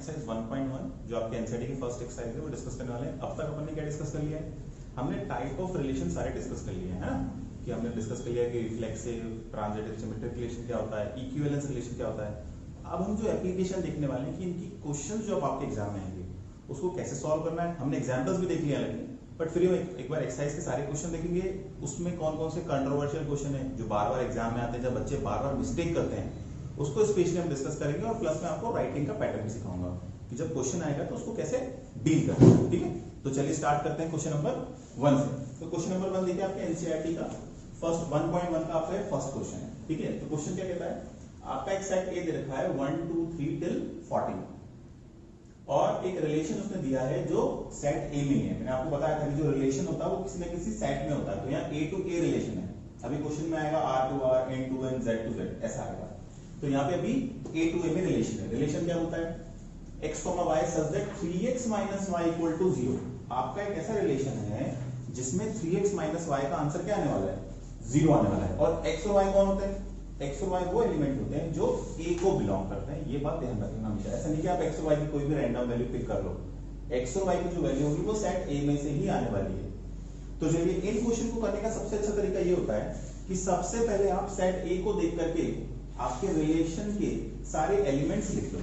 Exercise 1.1 जो आपके NCERT की फर्स्ट एक्सरसाइज है वो डिस्कस करने वाले हैं। अब तक अपन ने क्या डिस्कस कर लिया है? हमने टाइप ऑफ रिलेशन सारे डिस्कस कर लिए हैं, है ना? कि हमने डिस्कस कर लिया कि रिफ्लेक्सिव, ट्रांजिटिव, सिमेट्रिक रिलेशन क्या होता है, इक्विवेलेंस रिलेशन क्या होता है। अब हम जो एप्लीकेशन देखने वाले हैं कि इनकी क्वेश्चन जो अब आपके एग्जाम में आएंगे उसको कैसे सॉल्व करना है। हमने एग्जाम्पल्स भी देख लिया लेकिन बट फिर एक बार एक्सरसाइज के सारे क्वेश्चन देखेंगे, उसमें कौन कौन से कंट्रोवर्शियल क्वेश्चन है जो बार बार एग्जाम में आते हैं, जब बच्चे बार बार मिस्टेक करते हैं उसको स्पेशली हम डिस्कस करेंगे। और प्लस में आपको राइटिंग का पैटर्न भी सिखाऊंगा कि जब क्वेश्चन आएगा तो उसको कैसे डील करना है। ठीक है, तो चलिए स्टार्ट करते हैं क्वेश्चन नंबर 1 से। तो क्वेश्चन नंबर 1 देखिए आपके एनसीईआरटी का फर्स्ट 1.1 का आपका फर्स्ट क्वेश्चन है। ठीक है, तो क्वेश्चन क्या कहता है? आपका एक सेट ए दे रखा है 1 2 3 टिल 14 और एक रिलेशन उसने दिया है जो सेट ए में है। मैंने आपको बताया था कि जो रिलेशन होता है वो किसी न किसी सेट में होता है। तो यहाँ ए टू ए रिलेशन है। अभी क्वेश्चन में आएगा R to R, N to N, Z to Z, ऐसा आएगा। तो यहाँ पे अभी ए टू ए में रिलेशन है। रिलेशन क्या होता है? x, y such that 3x minus y equal to 0। आपका एक ऐसा रिलेशन है जिसमें 3x minus y का आंसर क्या आने वाला है? 0 आने वाला है। और x और y कौन होते हैं? x और y वो एलिमेंट होते हैं जो a को बिलोंग करते हैं। ये बात ध्यान रखना हमेशा। ऐसा नहीं कि आप x और y की कोई भी रैंडम वैल्यू पिक कर लो। x और y की जो वैल्यू होगी वो सेट a में से ही आने वाली है। तो चलिए इन क्वेश्चन को करने का सबसे अच्छा तरीका ये होता है कि सबसे पहले आप सेट a को देख करके आपके रिलेशन के सारे एलिमेंट्स लिख लो।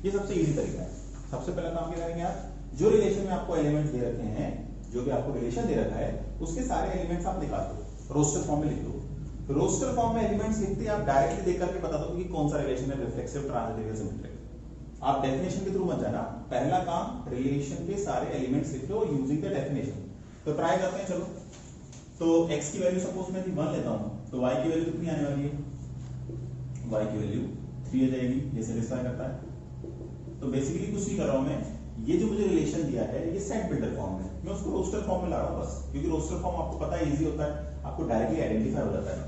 ये सबसे इजी तरीका है। सबसे पहला काम क्या करेंगे आप? जो रिलेशन में आपको एलिमेंट्स दे रखे हैं, जो भी आपको रिलेशन दे रखा है उसके सारे एलिमेंट्स आप निकाल दो, रोस्टर फॉर्म में लिख दो। रोस्टर फॉर्म में एलिमेंट्स लिखते आप डायरेक्टली देख करके बता दो कि कौन सा रिलेशन है, रिफ्लेक्सिव, ट्रांजिटिव या सिमेट्रिक। आप डेफिनेशन के थ्रू मत जाना। पहला काम रिलेशन के सारे एलिमेंट्स लिख लो यूजिंग द डेफिनेशन। तो ट्राई करते हैं, चलो। तो x की वैल्यू सपोज मैं 1 लेता हूं, तो y की वैल्यू कितनी आने वाली है? y की वैल्यू 3 आ जाएगी। ये सेटिस्फाई करता है। तो बेसिकली कुछ नहीं कर रहा हूं मैं, ये जो मुझे रिलेशन दिया है ये सेट बिल्डर फॉर्म में, मैं उसको रोस्टर फॉर्म में ला रहा हूं बस। क्योंकि रोस्टर फॉर्म आपको पता है इजी होता है, आपको डायरेक्टली आइडेंटिफाई हो जाता है।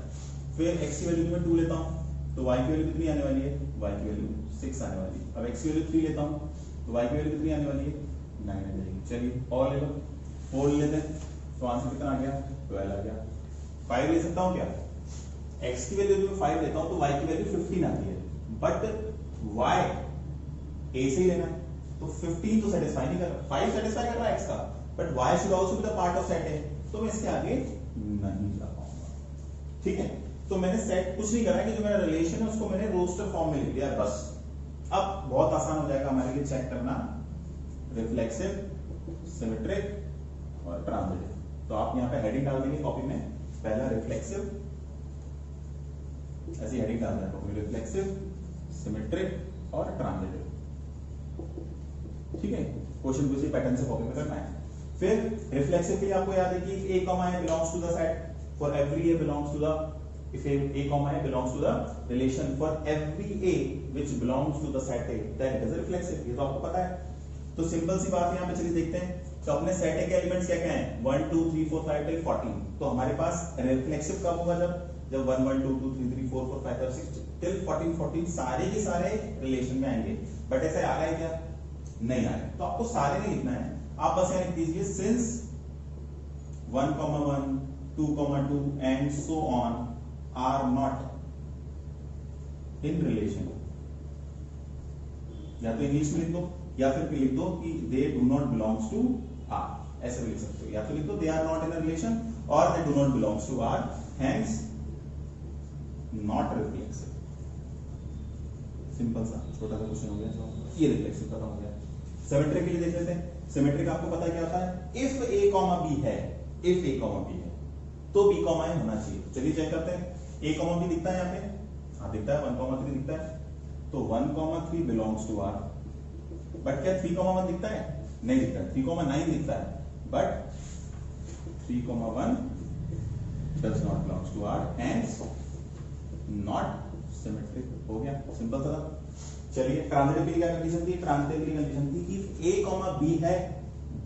फिर x की वैल्यू मैं 2 लेता हूं, तो y की वैल्यू कितनी आने वाली है? y की वैल्यू 6 आने वाली है। अब x की वैल्यू 3 लेता हूं, तो y की वैल्यू कितनी आने वाली है? 9 आ जाएगी। चलिए और ले लो, 4 लेते हैं, तो आंसर कितना आ गया? 12 आ गया। 5 ले सकता हूं क्या? x की वैल्यू मैं 5 लेता हूं तो y की वैल्यू 15 आती है, बट y a से ही लेना है, तो 15 तो सेटिस्फाई नहीं कर रहा। 5 सेटिस्फाई कर रहा है x का, but y should also be the part of set a, तो मैं इसके आगे नहीं जा पाऊंगा। ठीक है, तो मैंने सेट कुछ नहीं करा है कि जो मेरा रिलेशन है उसको मैंने रोस्टर फॉर्म में लिख दिया बस। अब बहुत आसान हो जाएगा हमारे लिए चेक करना रिफ्लेक्सिव, सिमेट्रिक और ट्रांजिटिव। तो आप यहाँ पे हेडिंग डाल देंगे कॉपी में, पहला रिफ्लेक्सिव, ऐसी हेडिंग डाल देना कॉपी में, रिफ्लेक्सिव, सिमेट्रिक और ट्रांजिटिव। ठीक है, क्वेश्चन को इसी पैटर्न से कॉपी में करना है। फिर रिफ्लेक्सिव के लिए आपको याद है कि a, a belongs to the set for every a belongs to the, if a, a belongs to the relation for every a which belongs to the set a, then it is a reflexive। ये तो आपको पता है। तो simple सी बात यहाँ पे चलिए देखते हैं। तो अपने सेट ए के एलिमेंट्स क्या क्या हैं? 1 2 3 4 5 till 14। तो हमारे पास रिफ्लेक्सिव कब होगा? जब 1 1 2 2 3 3 4 4 5 6 till 14 सारे के सारे रिलेशन में आएंगे। बट ऐसे आ रहा है क्या? नहीं आ रहा है। तो आपको सारे नहीं लिखना है, आप बस यहाँ लिख दीजिए since 1 1 2 2 and so on are not in relation. या तो इंग्लिश में लिख दो या फिर लिख दो कि they do not belongs to R, ऐसे भी लिख सकते हो। या तो लिख दो they are not in a relation और they do not belongs to R, hence not reflexive. Simple सा छोटा सा क्वेश्चन हो गया, ये रिफ्लेक्सिव खत्म हो गया। सिमेट्रिक के लिए देख लेते हैं। सिमेट्रिक आपको पता है क्या होता है? इफ a, b है, इफ a, b है तो b, a होना चाहिए। चलिए चेक करते हैं। a, b दिखता है यहाँ पे? हाँ दिखता है। 1 3 दिखता है, तो 1 3 बिलोंग्स टू r। बट क्या 3 1 दिखता है? नहीं दिखता है। 3 9 दिखता है, but 3 1 does not belongs to r, hence not symmetric। हो गया, सिंपल सा। चलिए ट्रांजिटिव के लिए क्या कंडीशन थी? ट्रांजिटिव के लिए कंडीशन थी कि a, b है,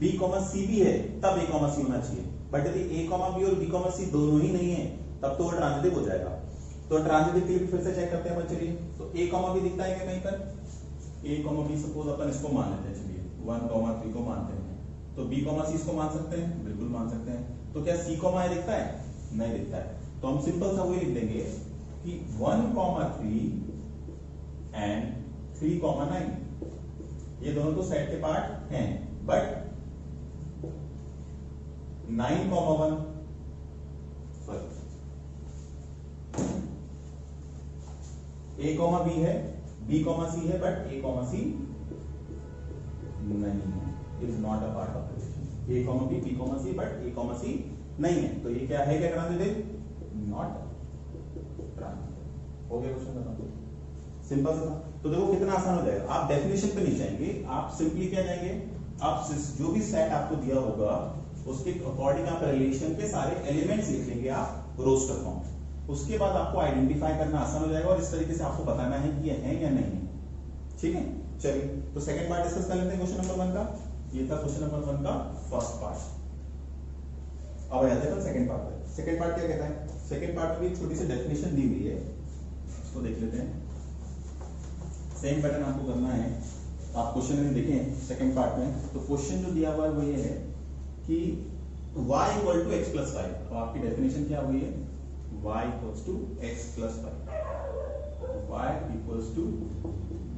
b, c भी है, तब a, c होना चाहिए। बट यदि a, b और b, c दोनों ही नहीं है तब तो वो ट्रांजिटिव हो जाएगा। तो ट्रांजिटिव के लिए फिर से चेक करते हैं। चलिए तो a, b दिखता है क्या कहीं पर? a, b सपोज अपन इसको मान लेते हैं। चलिए 1 3 को मानते हैं, तो b, c इसको मान सकते हैं? बिल्कुल मान सकते हैं। तो क्या c, a दिखता है? नहीं दिखता है। तो हम सिंपल सा वही लिख देंगे कि 1 3 एंड 3 9 ये दोनों तो सेट के पार्ट हैं, बट 9,1 सॉरी A, B है, B, C है, बट A, C नहीं है, is not a part of relation. A, B, B, C, but A, C नहीं है, तो ये क्या है, क्या ट्रांजिटिव? Not transitive. हो गया क्वेश्चन बताओ, सिंपल सा। तो देखो कितना आसान हो जाएगा, आप डेफिनेशन पे नहीं जाएंगे, आप सिंपली क्या जाएंगे, आप जो भी सेट आपको दिया होगा उसके अकॉर्डिंग आप रिलेशन के सारे एलिमेंट्स लिख लेंगे आप रोस्टर फॉर्म। उसके बाद आपको आइडेंटिफाई करना आसान हो जाएगा और इस तरीके से आपको बताना है कि ये है या नहीं है। ठीक है, चलिए तो सेकंड पार्ट डिस्कस कर लेते हैं क्वेश्चन नंबर 1 का। ये था क्वेश्चन नंबर 1 का फर्स्ट पार्ट। अब आ जाते हैं सेकंड पार्ट पे। सेकंड पार्ट क्या कहता है? सेकंड पार्ट में एक छोटी सी डेफिनेशन दी हुई है, इसको देख लेते हैं। सेम पैटर्न आपको करना है, आप क्वेश्चन में देखें सेकंड पार्ट में, तो क्वेश्चन जो दिया हुआ है वो ये है कि y equal to x plus 5। तो आपकी डेफिनेशन क्या हुई है? y equals to x plus 5, y equals to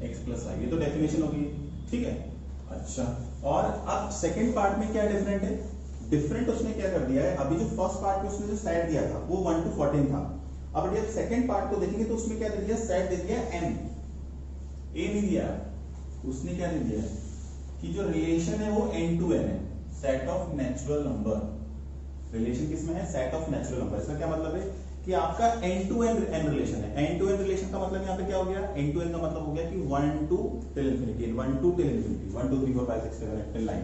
x plus 5, ये तो डेफिनेशन होगी, ठीक है। अच्छा, और अब सेकंड पार्ट में क्या डिफरेंट है? डिफरेंट उसने क्या कर दिया है, अभी जो फर्स्ट पार्ट में उसने जो सेट दिया था वो 1 to 14 था। अब जब सेकंड पार्ट को देखेंगे तो उसमें क्या दे दिया, सेट दे दिया m, a नहीं दिया। उसने क्या दे दिया कि जो रिलेशन है वो n to n है, set of natural number. Relation किसमें है? Set of natural number. इसका क्या मतलब है कि आपका n to n रिलेशन है। n to n रिलेशन का मतलब यहाँ पे क्या हो गया? n to n का मतलब हो गया कि 1 to till infinity, 1 to till infinity, 1 2 3 4 5 6 7 8 till 9।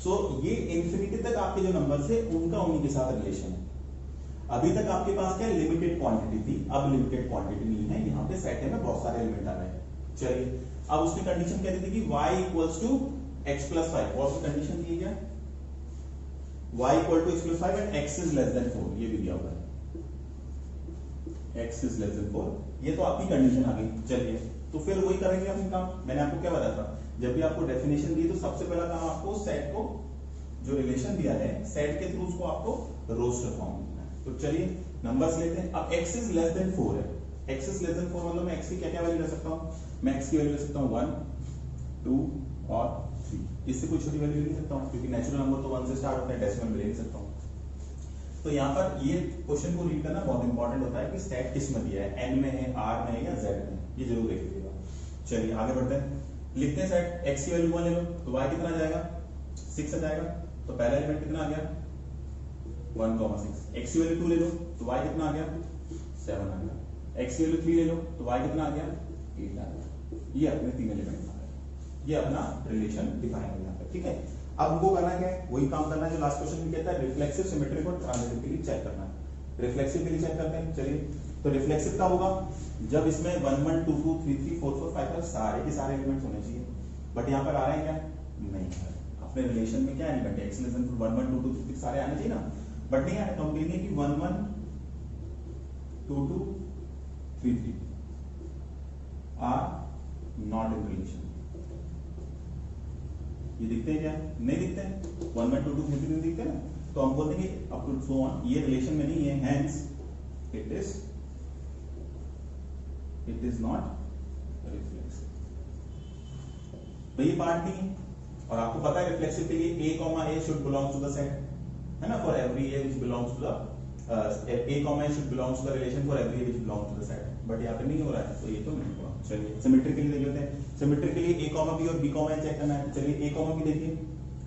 सो ये इंफिनिटी तक आपके जो नंबर्स है उनका उन्हीं के साथ रिलेशन है। अभी तक आपके पास क्या लिमिटेड क्वांटिटी थी, अब लिमिटेड क्वांटिटी नहीं है, यहाँ पे सेट है में बहुत सारे एलिमेंट आ रहे हैं। चलिए, अब उसने कंडीशन क्या दी थी कि y equals to x plus 5, और उसकी कंडीशन दी है y equal to x plus 5 and x is less than 4, ये भी दिया हुआ है, x इज लेस देन 4, ये तो आपकी कंडीशन आ गई। चलिए, तो फिर वही करेंगे अपन काम। मैंने आपको क्या बताया था, जब भी आपको डेफिनेशन दी तो सबसे पहला काम आपको सेट को, जो रिलेशन दिया है सेट के थ्रू उसको आपको रोस्टर फॉर्म करना है। तो चलिए नंबर्स लेते हैं। अब x इज लेस देन 4 है, x इज लेस देन 4 मतलब मैं x की क्या क्या वैल्यू ले सकता हूं? मैं x की वैल्यू ले सकता हूं 1 2 और 3, इससे कोई छोटी वैल्यू ले नहीं सकता हूं, क्योंकि नेचुरल नंबर तो 1 से स्टार्ट होता है, डेसिमल में ले नहीं सकता हूं। तो यहाँ पर ये क्वेश्चन को रीड करना बहुत इंपॉर्टेंट होता है कि सेट किस में दिया है, n में है, r में है या z में, ये जरूर देख लीजिएगा। चलिए आगे बढ़ते हैं, लिखते हैं सेट। x की वैल्यू 1 ले लो तो y कितना आ जाएगा? 6 आ जाएगा। तो पहला एलिमेंट कितना आ गया? 1,6। x की वैल्यू 2 ले लो तो y कितना आ गया? 7 आ गया। x की वैल्यू 3 ले लो तो y कितना आ गया? 8 आ गया। ये अपने 3 एलिमेंट आ गए, ये अपना रिलेशन डिफाइन हो यहाँ पे, ठीक है। अब हमको करना क्या है? वही काम करना है जो लास्ट क्वेश्चन में कहता है, रिफ्लेक्सिव, सिमेट्रिक और ट्रांजिटिव के लिए चेक करना है। रिफ्लेक्सिव के लिए चेक करते हैं। चलिए, तो रिफ्लेक्सिव का होगा जब इसमें 1 1 2 2 3 3 4 4 5 सारे के सारे एलिमेंट्स होने चाहिए, बट यहाँ पर आ रहे हैं क्या? नहीं आ रहे। अपने रिलेशन में क्या एलिमेंट है? x लेस देन 1 1 2 2 3 सारे आने चाहिए ना, बट नहीं आए। तो हम कहेंगे कि 1 1 2 2 3 3 आर नॉट इन रिलेशन। ये दिखते हैं क्या? नहीं दिखते हैं। 1 1 2 2 3 3 दिखते हैं ना, तो हम बोलते हैं कि अप टू सो ऑन ये रिलेशन में नहीं है, hence it is not reflexive. तो ये पार्ट नहीं है। और आपको पता है रिफ्लेक्सिव के लिए a, a should belongs to the set, है ना, for every a which belongs to the a, should belongs to the relation for every a which belongs to the set, but यहाँ पे नहीं हो रहा है, तो ये तो नहीं हुआ। चलिए सिमेट्री के लिए देख लेते हैं। सिमेट्री के लिए a, b और b, चेक करना है। चलिए a, b देखिए,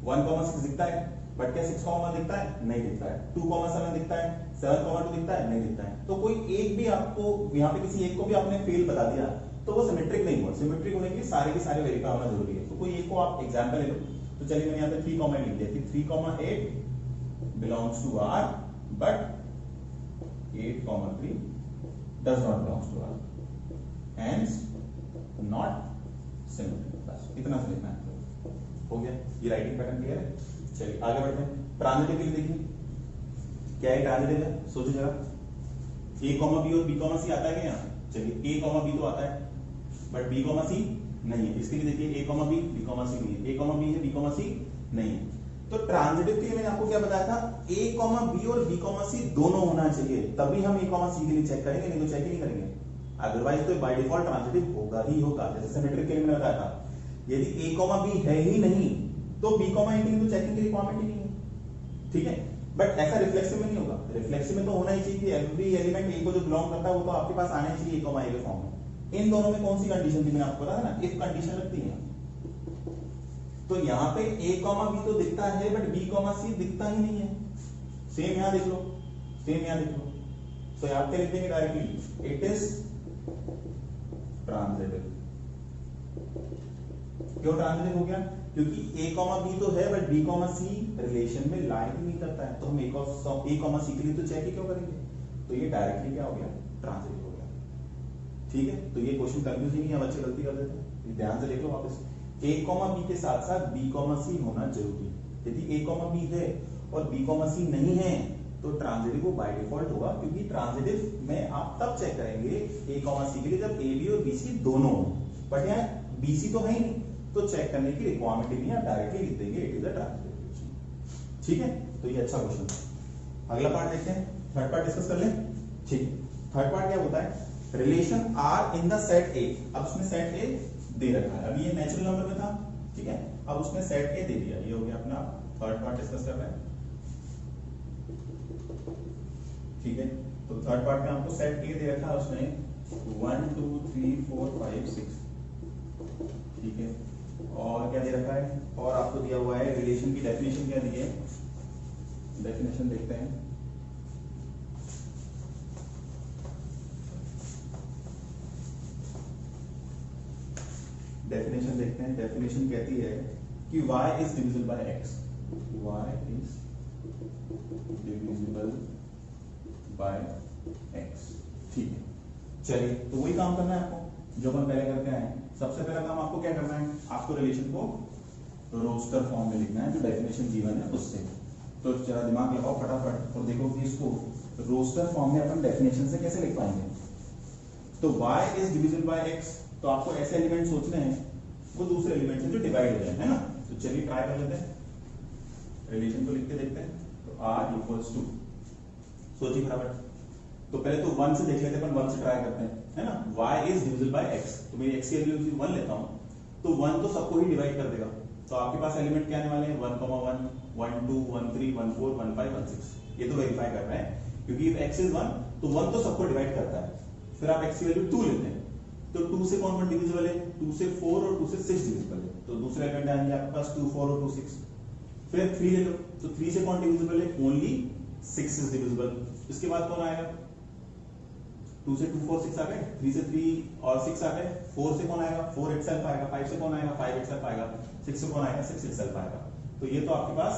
1,6 दिखता है, बट क्या 6,1 दिखता है? नहीं दिखता है। 2,7 दिखता है, 7,2 दिखता है? नहीं दिखता है। तो कोई एक भी आपको यहाँ पे किसी एक को भी आपने फेल बता दिया तो वो सिमेट्रिक नहीं हुआ। सिमेट्रिक होने के लिए सारे के सारे वेरीफाई होना जरूरी है। तो कोई एक को आप एग्जांपल ले लो। तो चलिए मैंने यहाँ पे 3, लिख दिया कि 3,8 belongs to R, but 8,3 does not belongs to R, hence not symmetric। बस इतना सा लिखना है, हो गया। ये राइटिंग पैटर्न क्लियर है। चलिए आगे बढ़ते हैं। ट्रांजिटिव के लिए देखिए क्या है ट्रांजिटिव है, सोचो जरा। a, b और b, c आता है क्या यहाँ? चलिए a, b तो आता है, बट b, c नहीं है। इसके लिए देखिए a, b, b, c नहीं है, a, b है, b, c नहीं है। तो ट्रांजिटिव के लिए मैंने आपको क्या बताया था? a, b और b, c दोनों होना चाहिए, तभी हम a, c के लिए चेक करेंगे, नहीं तो चेक ही नहीं करेंगे। अदरवाइज तो बाय डिफॉल्ट ट्रांजिटिव होगा ही होगा। जैसे सिमेट्रिक के लिए मैंने बताया था यदि a कॉमा b है ही नहीं तो b कॉमा a के लिए तो चेकिंग की रिक्वायरमेंट ही नहीं है, ठीक है। बट ऐसा रिफ्लेक्सिव में नहीं होगा, रिफ्लेक्सिव में तो होना ही चाहिए कि एवरी एलिमेंट a को जो बिलोंग करता है वो तो आपके पास आना ही चाहिए a कॉमा a के फॉर्म में। इन दोनों में कौन सी कंडीशन थी, मैंने आपको बताया ना, इफ कंडीशन लगती है। तो यहाँ पे a कॉमा b तो दिखता है बट b कॉमा c दिखता ही नहीं है। सेम यहाँ देख लो, सेम यहाँ देख लो। तो यहाँ पे लिख देंगे डायरेक्टली इट इज ट्रांजिटिव। क्यों ट्रांजिटिव हो गया? क्योंकि a कॉमा b तो है but b comma c relation में लाई ही नहीं करता है, तो हम a कॉमा c के लिए तो चेक ही क्यों करेंगे? तो ये डायरेक्टली क्या हो गया? ट्रांजिटिव हो गया, ठीक है। तो ये क्वेश्चन कंफ्यूजिंग नहीं है, बच्चे गलती कर देते हैं, ध्यान से देख लो वापस। a कॉमा b के साथ साथ b कॉमा c होना जरूरी है। यदि a कॉमा b है और b कॉमा c नहीं है तो ट्रांजिटिव बाय डिफॉल्ट होगा, क्योंकि ट्रांजिटिव में आप तब चेक करेंगे a कॉमा c के लिए जब a b और b c दोनों हो, बट यहाँ b c तो है ही नहीं, तो चेक करने की रिक्वायरमेंट ही नहीं, आप डायरेक्टली लिख देंगे it is a transitive relation, ठीक है। तो ये अच्छा क्वेश्चन है। अगला पार्ट देखते हैं, थर्ड पार्ट डिस्कस कर लें, ठीक है। थर्ड पार्ट क्या होता है? Relation R in the set A. अब उसमें सेट ए दे रखा है, अभी ये नेचुरल नंबर में था, ठीक है। अब उसने सेट ए दे दिया, ये हो गया अपना थर्ड पार्ट डिस्कस कर रहे हैं, ठीक है। तो थर्ड पार्ट में आपको सेट ए दे रखा है, उसने 1 2 3 4 5 6, ठीक है। और क्या दे रखा है? और आपको दिया हुआ है रिलेशन की डेफिनेशन क्या दी है, डेफिनेशन देखते हैं। डेफिनेशन देखते हैं। डेफिनेशन कहती है कि y is divisible by x, y is divisible by x, ठीक है। चलिए, तो वही काम करना है आपको जो अपन पहले करके आए हैं। सबसे पहला काम आपको क्या करना है? आपको रिलेशन को रोस्टर फॉर्म में लिखना है, जो डेफिनेशन गिवन है उससे। तो जरा दिमाग लगाओ फटाफट और देखो कि इसको रोस्टर फॉर्म में अपन डेफिनेशन से कैसे लिख पाएंगे। तो y is divisible by x, तो आपको ऐसे एलिमेंट सोचने हैं वो दूसरे एलिमेंट से जो डिवाइड हो जाए, है ना। तो चलिए ट्राई कर लेते हैं, रिलेशन को लिख के देखते हैं। तो r इक्वल्स टू, सोचिए फटाफट। तो पहले तो 1 से देख लेते हैं, अपन 1 से ट्राई करते हैं, है ना। y is divisible by x, तो मैं x की वैल्यू 1 लेता हूं, तो 1 तो सबको ही डिवाइड कर देगा। तो आपके पास एलिमेंट क्या आने वाले हैं? 1, 1, 1, 2, 1, 3, 1, 4, 1, 5, 1, 6। ये तो वेरीफाई कर रहे हैं, क्योंकि if x इज 1 तो 1 तो सबको डिवाइड करता है। फिर आप x की वैल्यू 2 लेते हैं, तो 2 से कौन डिविजिबल है? 2 से 4 और 2 से 6 डिविजिबल है, तो दूसरे एलिमेंट आएंगे आपके पास 2, 4 और 2, 6। फिर 3 ले लो, तो 3 से कौन डिविजिबल है? Only 6 is divisible. इसके बाद कौन आएगा? 2 से 2 4 6 आ गए, 3 से 3 और 6 आ गए, 4 से कौन आएगा? 4 इटसेल्फ आएगा, 5 से कौन आएगा? 5 इटसेल्फ आएगा, 6 से कौन आएगा? 6 इटसेल्फ आएगा। तो ये तो आपके पास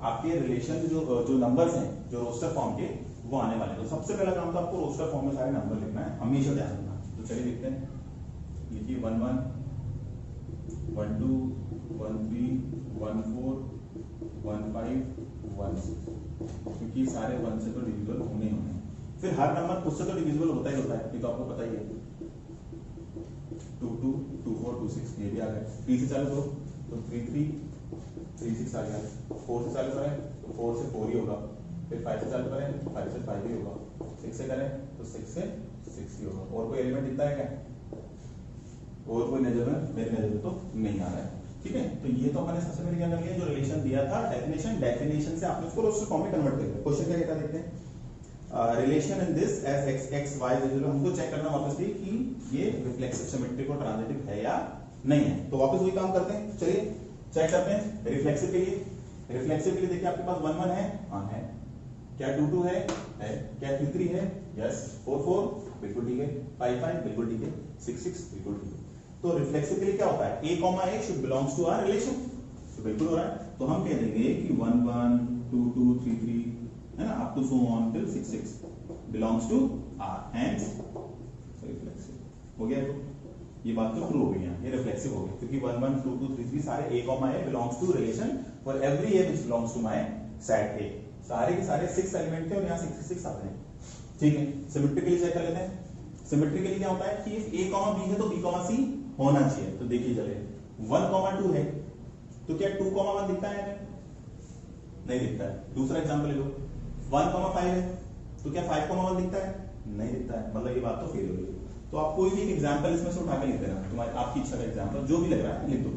आपके रिलेशन जो नंबर्स हैं जो रोस्टर फॉर्म के वो आने वाले हैं। तो सबसे पहला काम तो आपको रोस्टर फॉर्म में सारे नंबर लिखना है, हमेशा ध्यान रखना। तो चलिए लिखते हैं, लिखिए 1 1 1 2 1 3 1 4 1 5 1 6, क्योंकि सारे 1 से तो डिविजिबल होने ही होने। फिर हर नंबर खुद से तो डिविजिबल होता ही होता है, ये तो आपको पता ही है। 2 2 2 4 2 6 ये भी आ गए। 3 से चालू करो तो 3 3 3 6 आ गया। 4 से चालू करें तो 4 से 4 ही होगा। फिर 5 से चालू करें तो 5 से 5 ही होगा। 6 से करें तो 6 से 6 ही होगा। और कोई एलिमेंट दिखता है क्या? और कोई नजर में, मेरे नजर में तो नहीं आ रहा है, ठीक है। तो ये तो हमने सबसे पहले क्या कर लिया, जो रिलेशन दिया था डेफिनेशन से आपने उसको रोस्टर फॉर्म में कन्वर्ट कर दिया। क्वेश्चन क्या कहता है देखते हैं। Relation in this as x x y divisible, हमको चेक करना वापस भी कि ये रिफ्लेक्सिव सिमेट्रिक और ट्रांजिटिव है या नहीं है। तो वापस वही काम करते हैं, चलिए चेक करते हैं। रिफ्लेक्सिव के लिए, रिफ्लेक्सिव के लिए देखिए आपके पास 1 1 है, हां है। क्या 2 2 है? क्या 3 3 है? यस। 4 4 बिल्कुल ठीक है। 5 5 बिल्कुल ठीक है। 6 6 बिल्कुल ठीक है। तो रिफ्लेक्सिव के लिए क्या होता है? a, should belongs to our relation, तो बिल्कुल हो रहा है। तो हम कह देंगे कि 1 1 2 2 3 3 है ना, up to so on till 6 6 belongs to R, hence reflexive हो गया। तो ये बात तो ट्रू हो गई है, ये रिफ्लेक्सिव हो गया, क्योंकि 1 1 2 2 3 3 सारे a, belongs to relation for every a which belongs to my set a। सारे के सारे 6 एलिमेंट थे और यहां 66 आते हैं, ठीक है। सिमेट्रिकली चेक कर लेते हैं। सिमेट्रिकली क्या होता है कि a, b है तो b, c होना चाहिए। तो देखिए चले 1, 2 है, तो क्या 2, 1 दिखता है? नहीं दिखता है। दूसरा एग्जांपल ले लो, 1, 5 है, तो क्या 5, 1 दिखता है? नहीं दिखता है, मतलब ये बात तो फेल हो गई। तो आप कोई भी एक एग्जांपल इसमें से उठा के लिख देना, तुम्हारी आपकी इच्छा का एग्जांपल जो भी लग रहा है लिख दो।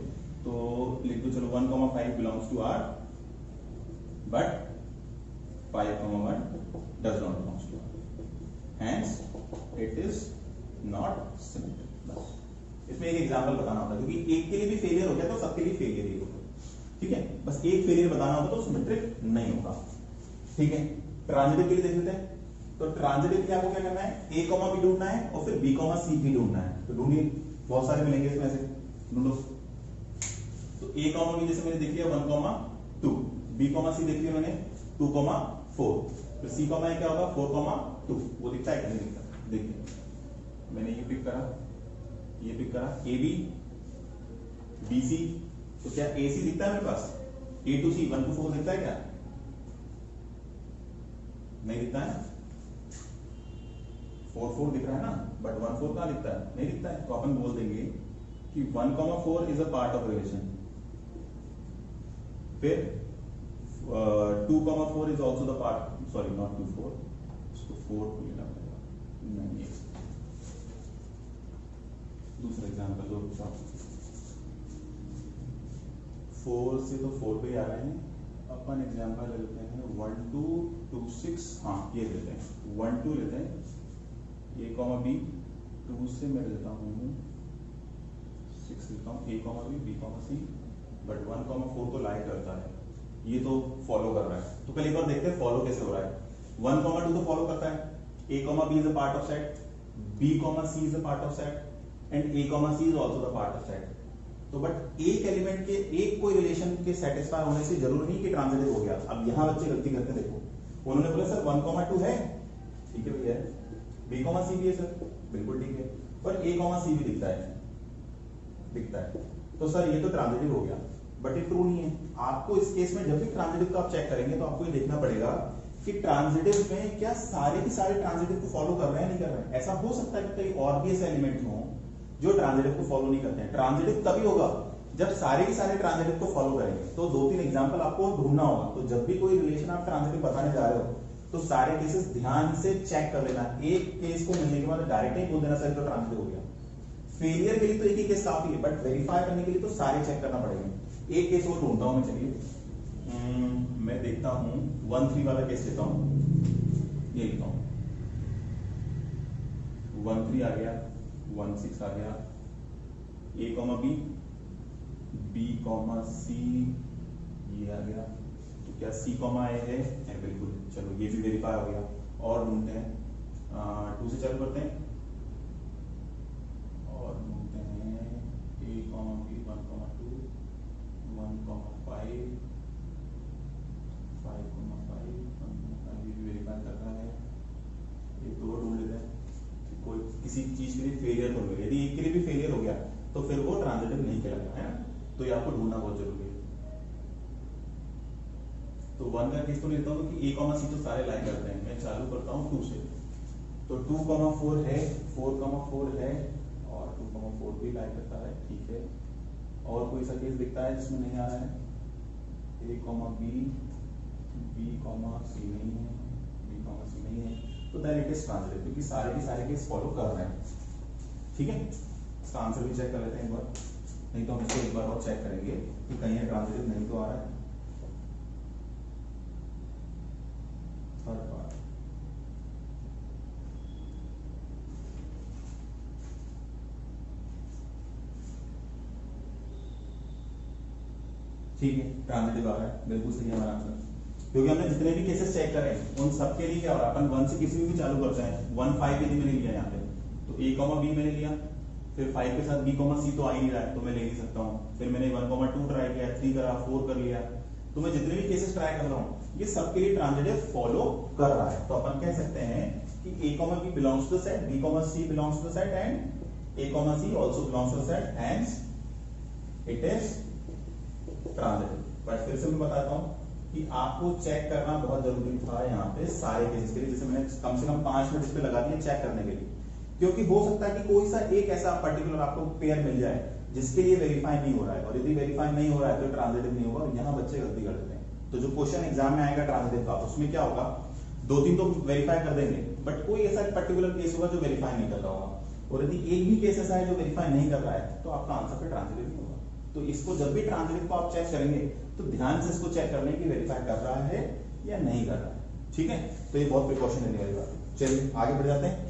तो लिख दो चलो 1,5 belongs to R but 5,1 does not belongs to R, hence it is not symmetric. बस इसमें एक एग्जांपल बताना होता है, क्योंकि एक के लिए भी फेलियर हो गया तो सबके लिए फेलियर ही होगा। ठीक है, बस एक फेलियर बताना होगा तो सिमेट्रिक नहीं होगा। ठीक है, ट्रांजिटिव के लिए देख लेते हैं। तो ट्रांजिटिव के लिए आपको क्या करना है, a, b ढूंढना है और फिर b, c भी ढूंढना है। तो ढूंढिए, बहुत सारे मिलेंगे इसमें से, ढूंढो। तो a, b जैसे मैंने देख लिया 1,2, b, c देख लिया मैंने 2,4, फिर c, क्या होगा 4,2। वो दिखता है कि नहीं दिखता? देखिए मैंने ये पिक करा, ये पिक करा, a b b c, तो क्या a c दिखता है मेरे पास? a to c 1 to 4 दिखता है क्या? नहीं दिखता है। 4 4 दिख रहा है ना, बट 1 4 कहां दिखता है? नहीं दिखता है। तो अपन बोल देंगे कि 1,4 is a part of relation, फिर 2,4 is also the part, sorry not 2 4, इसको 4 को लेना पड़ेगा। नहीं, दूसरा एग्जांपल लो, 4 से तो 4 पे आ रहे हैं, अपन एग्जांपल ले लेते हैं 1 2 2 6, हाँ ये लेते हैं 1 2 लेते हैं, a, b, 2 से मैं लेता हूँ 6 लेता हूँ, a, b, c, बट 1,4 तो लाइक करता है, ये तो फॉलो कर रहा है। तो पहले एक बार देखते हैं फॉलो कैसे हो रहा है। 1,2 तो फॉलो करता है, a, b is a part of set, b, c is a part of set and a, c is also the part of set। तो बट एक एलिमेंट के एक कोई रिलेशन के सेटिस्फाई होने से जरूरी नहीं कि ट्रांजिटिव हो गया। अब यहां बच्चे गलती करते हैं, देखो उन्होंने बोला सर 1,2 है, ठीक है भैया, b, c भी है सर, बिल्कुल ठीक है, पर a, c भी दिखता है, तो सर ये तो ट्रांजिटिव हो गया। बट ये ट्रू नहीं है। आपको इस केस में जब भी ट्रांजिटिव का आप चेक करेंगे तो आपको ये देखना पड़ेगा कि ट्रांजिटिव में क्या सारे के सारे ट्रांजिटिव को फॉलो कर रहे हैं, नहीं कर रहे हैं। ऐसा हो सकता है कि कई और भी ऐसे एलिमेंट्स हों जो ट्रांजिटिव को फॉलो नहीं करते हैं। ट्रांजिटिव तभी होगा जब सारे के सारे ट्रांजिटिव को फॉलो करेंगे। तो 2-3 एग्जांपल आपको ढूंढना होगा। तो जब भी कोई रिलेशन आप ट्रांजिटिव बताने जा रहे हो तो सारे केसेस ध्यान से चेक कर लेना। एक केस को मिलने के बाद डायरेक्ट नहीं बोल देना सर तो ट्रांजिटिव हो गया। फेलियर के लिए तो एक ही केस काफी है, बट वेरीफाई करने के लिए तो सारे चेक करना पड़ेगा। एक केस और ढूंढता हूं मैं, चलिए मैं देखता हूं 1 3 वाला केस लेता हूं, ये लिखता हूं 1 3 आ गया, 1 6 आ गया, a, b, b, c ये आ गया। तो क्या c, a है? बिल्कुल, चलो ये भी वेरीफाई हो गया। और ढूंढते हैं 2 से चालू करते हैं और ढूंढते हैं a, b 1, 2 1, 5 5, 5 ये भी वेरीफाई कर रहा है। एक दो ढूंढ लेते हैं, कोई किसी चीज के लिए फेलियर हो गया। यदि एक के लिए भी फेलियर हो गया तो फिर वो ट्रांजिटिव नहीं कहलाएगा, है ना। तो ये आपको ढूंढना बहुत जरूरी है। तो 1 का केस तो लेता हूँ कि a, c तो सारे लाइन करते हैं। मैं चालू करता हूँ 2 से, तो 2,4 है, 4,4 है और 2,4 भी लाइन करता है, ठीक है। और कोई सा केस दिखता है जिसमें नहीं आ रहा है? a, b, b, c नहीं है, b, c नहीं है, तो देन इट इज ट्रांजिटिव, क्योंकि सारे के सारे केस फॉलो कर रहे हैं। ठीक है, इसका आंसर भी चेक कर लेते हैं एक बार, नहीं तो हम इसको एक बार और चेक करेंगे कि कहीं ट्रांजिटिव नहीं तो आ रहा है। थर्ड पार्ट, ठीक है, ट्रांजिटिव आ रहा है, बिल्कुल सही है हमारा आंसर। क्योंकि हमने जितने भी केसेस चेक करे उन सबके लिए क्या हो रहा है, अपन 1 से किसी भी चालू करते हैं। 1 5 यदि मैंने लिया यहाँ पे, तो a, b मैंने लिया, फिर 5 के साथ b, c तो आ ही नहीं रहा है, तो मैं ले नहीं सकता हूँ। फिर मैंने 1,2 ट्राई किया, 3 करा, 4 कर लिया। तो मैं जितने भी केसेस ट्राई कर रहा हूँ ये सबके लिए ट्रांजिटिव फॉलो कर रहा है। तो अपन कह सकते हैं कि a, b belongs to the set, b, c belongs to the set and a, c also belongs to the set, hence it is transitive. But फिर से मैं बताता हूँ कि आपको चेक करना बहुत जरूरी था यहाँ पे सारे केसेस के लिए। जैसे मैंने कम से कम 5 मिनट इस पे लगा दिए चेक करने के लिए, क्योंकि हो सकता है कि कोई सा एक ऐसा पर्टिकुलर आपको पेयर मिल जाए जिसके लिए वेरीफाई नहीं हो रहा है, और यदि वेरीफाई नहीं हो रहा है तो ट्रांजिटिव नहीं होगा। और यहाँ बच्चे गलती कर देते हैं। तो जो क्वेश्चन एग्जाम में आएगा ट्रांजिटिव का, उसमें क्या होगा, 2-3 तो वेरीफाई कर देंगे, बट कोई ऐसा पर्टिकुलर केस होगा जो वेरीफाई नहीं कर रहा होगा। और यदि एक भी केस ऐसा है जो वेरीफाई नहीं कर रहा है तो आपका आंसर पे ट्रांजिटिव नहीं होगा। तो तो इसको जब भी ट्रांजिटिव को आप चेक करेंगे तो ध्यान से इसको चेक कर लें कि वेरीफाई कर रहा है या नहीं कर रहा है। ठीक है, तो ये बहुत प्रिकॉशन लेने वाली बात है। चलिए आगे बढ़ जाते हैं,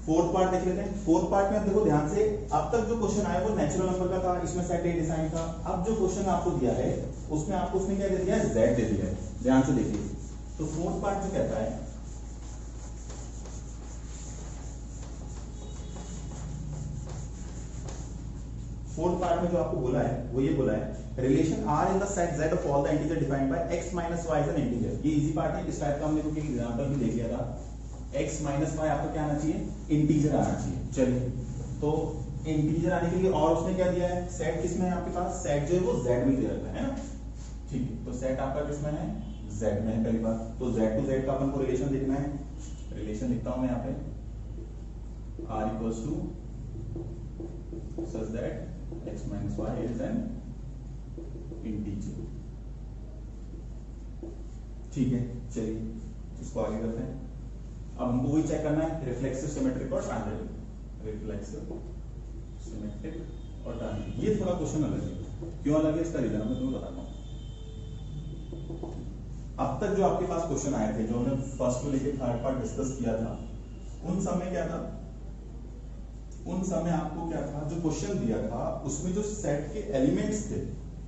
फोर्थ पार्ट देख लेते हैं। फोर्थ पार्ट में अब देखो ध्यान से, अब तक जो क्वेश्चन आया वो नेचुरल नंबर का था, इसमें सेट ए डिजाइन था। अब जो क्वेश्चन आपको दिया है उसमें आपको उसने क्या दे दिया है, जेड दे दिया है। ध्यान से देखिए, तो फोर्थ पार्ट जो कहता है, फोर्थ पार्ट में जो आपको बोला है वो ये बोला है, relation R in the set Z of all the integer defined by x minus y as an integer. ये इजी पार्ट है, इस टाइप का हमने कोई एग्जांपल भी देख लिया था। x माइनस y आपको क्या आना चाहिए, इंटीजर आना चाहिए। चलिए, तो इंटीजर आने के लिए और उसने क्या दिया है, सेट किसमें है आपके पास, सेट जो है वो z में दे रखा है ना। ठीक है, तो सेट आपका किसमें है, z में है। पहली बात तो z टू z का अपन को रिलेशन देखना है। रिलेशन लिखता हूं मैं यहाँ पे, r equals to such that x minus y is an integer। ठीक है, चलिए इसको आगे करते हैं। अब हमको वही चेक करना है, रिफ्लेक्सिव, सिमेट्रिक और ट्रांजिटिव। रिफ्लेक्सिव, सिमेट्रिक और ट्रांजिटिव। ये थोड़ा क्वेश्चन अलग है। क्यों अलग है इसका रीजन मैं तुम्हें बताता हूं। अब तक जो आपके पास क्वेश्चन आए थे, जो हमने फर्स्ट को लेके थर्ड पार्ट डिस्कस किया था, उन सब में क्या था, उन समय आपको क्या था, जो क्वेश्चन दिया था उसमें जो सेट के एलिमेंट्स थे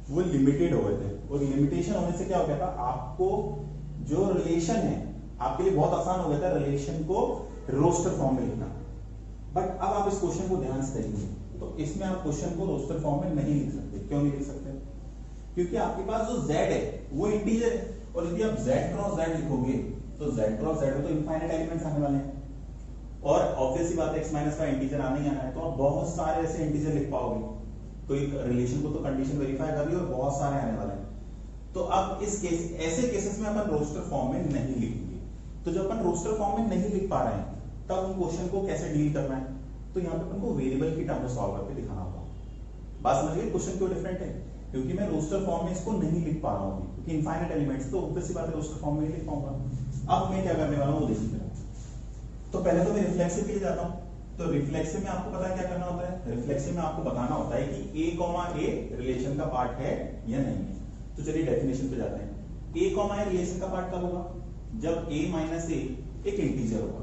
वो लिमिटेड हो गए थे, और लिमिटेशन होने से क्या हो गया था, आपको जो रिलेशन है आपके लिए बहुत आसान हो गया था रिलेशन को रोस्टर फॉर्म में लिखना। बट अब आप इस क्वेश्चन को ध्यान से देखेंगे तो इसमें आप क्वेश्चन को रोस्टर फॉर्म में नहीं लिख सकते। क्यों नहीं लिख सकते, क्योंकि आपके पास जो z है वो इंटीजर है, और यदि आप z क्रॉस z लिखोगे तो z क्रॉस z में तो इनफाइनाइट एलिमेंट्स आने वाले हैं, और ऑब्वियस सी बात है x माइनस का इंटीजर आने ही आना है, तो आप बहुत सारे ऐसे इंटीजर लिख पाओगे। तो एक रिलेशन को तो कंडीशन वेरीफाई कर रही है और बहुत सारे आने वाले हैं। तो अब इस केस, ऐसे केसेस में अपन रोस्टर फॉर्म में नहीं लिखेंगे। तो जब अपन रोस्टर फॉर्म में नहीं लिख पा रहे हैं तब उन क्वेश्चन को कैसे डील करना है, तो यहाँ पे अपन को वेरिएबल की टर्म में सॉल्व करके दिखाना होगा। बात समझिए क्वेश्चन क्यों डिफरेंट है, क्योंकि मैं रोस्टर फॉर्म में इसको नहीं लिख पा रहा हूँ क्योंकि इनफाइनाइट एलिमेंट्स, तो ऑब्वियस सी बात है रोस्टर फॉर्म में नहीं लिख पाऊंगा। अब मैं क्या करने वाला हूँ वो देखिए। तो पहले तो मैं रिफ्लेक्सिव के लिए जाता हूं। तो रिफ्लेक्सिव में आपको पता है क्या करना होता है, रिफ्लेक्सिव में आपको बताना होता है कि a, रिलेशन का पार्ट है या नहीं है। तो चलिए डेफिनेशन पे जाते हैं। a, रिलेशन का पार्ट कब होगा, जब a माइनस a एक इंटीजर होगा।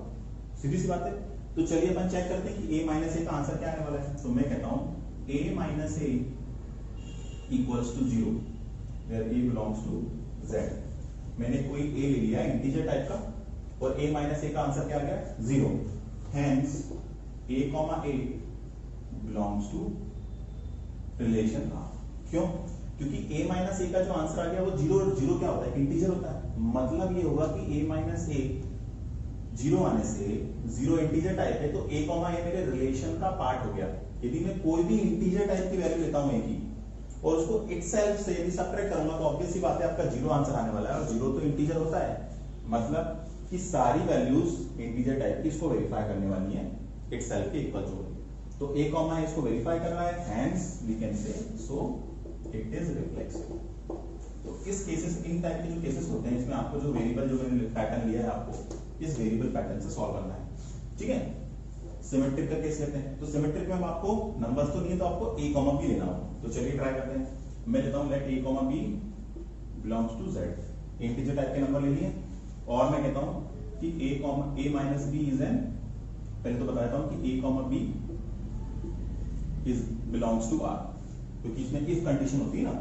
सीधी सी बात है। तो चलिए अपन चेक करते हैं कि a माइनस a का आंसर क्या आने वाला है। तो मैं कहता हूं a minus a equals to 0 where a belongs to z। मैंने कोई a ले लिया इंटीजर टाइप का, और a माइनस a का आंसर क्या आ गया, 0। Hence a, a belongs to relation R। क्यों, क्योंकि a माइनस a का जो आंसर आ गया वो 0 क्या होता है, इंटीजर होता है। मतलब ये होगा कि a माइनस a 0 आने से, 0 इंटीजर टाइप है, तो a, a मेरे रिलेशन का पार्ट हो गया। यदि मैं कोई भी इंटीजर टाइप की वैल्यू लेता हूं a की, और उसको इटसेल्फ से यदि सबट्रैक्ट करूंगा तो ऑब्वियस सी बात है आपका 0 आंसर आने वाला है, और 0 तो इंटीजर होता है। मतलब कि सारी वैल्यूज इंटीजर टाइप की इसको वेरीफाई करने वाली है इटसेल्फ के इक्वल जोड़। तो a, इसको वेरीफाई कर रहा है, hence we can say so it is reflexive. तो इस केसेस, इन टाइप के जो केसेस होते हैं इसमें आपको जो वेरिएबल, जो मैंने पैटर्न लिया है आपको इस वेरिएबल पैटर्न से सॉल्व करना है। ठीक है, सिमेट्रिक का केस लेते हैं। तो सिमेट्रिक में आपको नंबर्स तो नहीं है, तो आपको a, b लेना होगा। तो चलिए ट्राई करते हैं। मैं लेता हूं let a, b belongs to z। Integer type के नंबर ले लिए, और मैं कहता हूं कि a minus b is an, पहले तो बता देता हूं कि a, b is belongs to r, क्योंकि इसमें इफ कंडीशन होती है ना।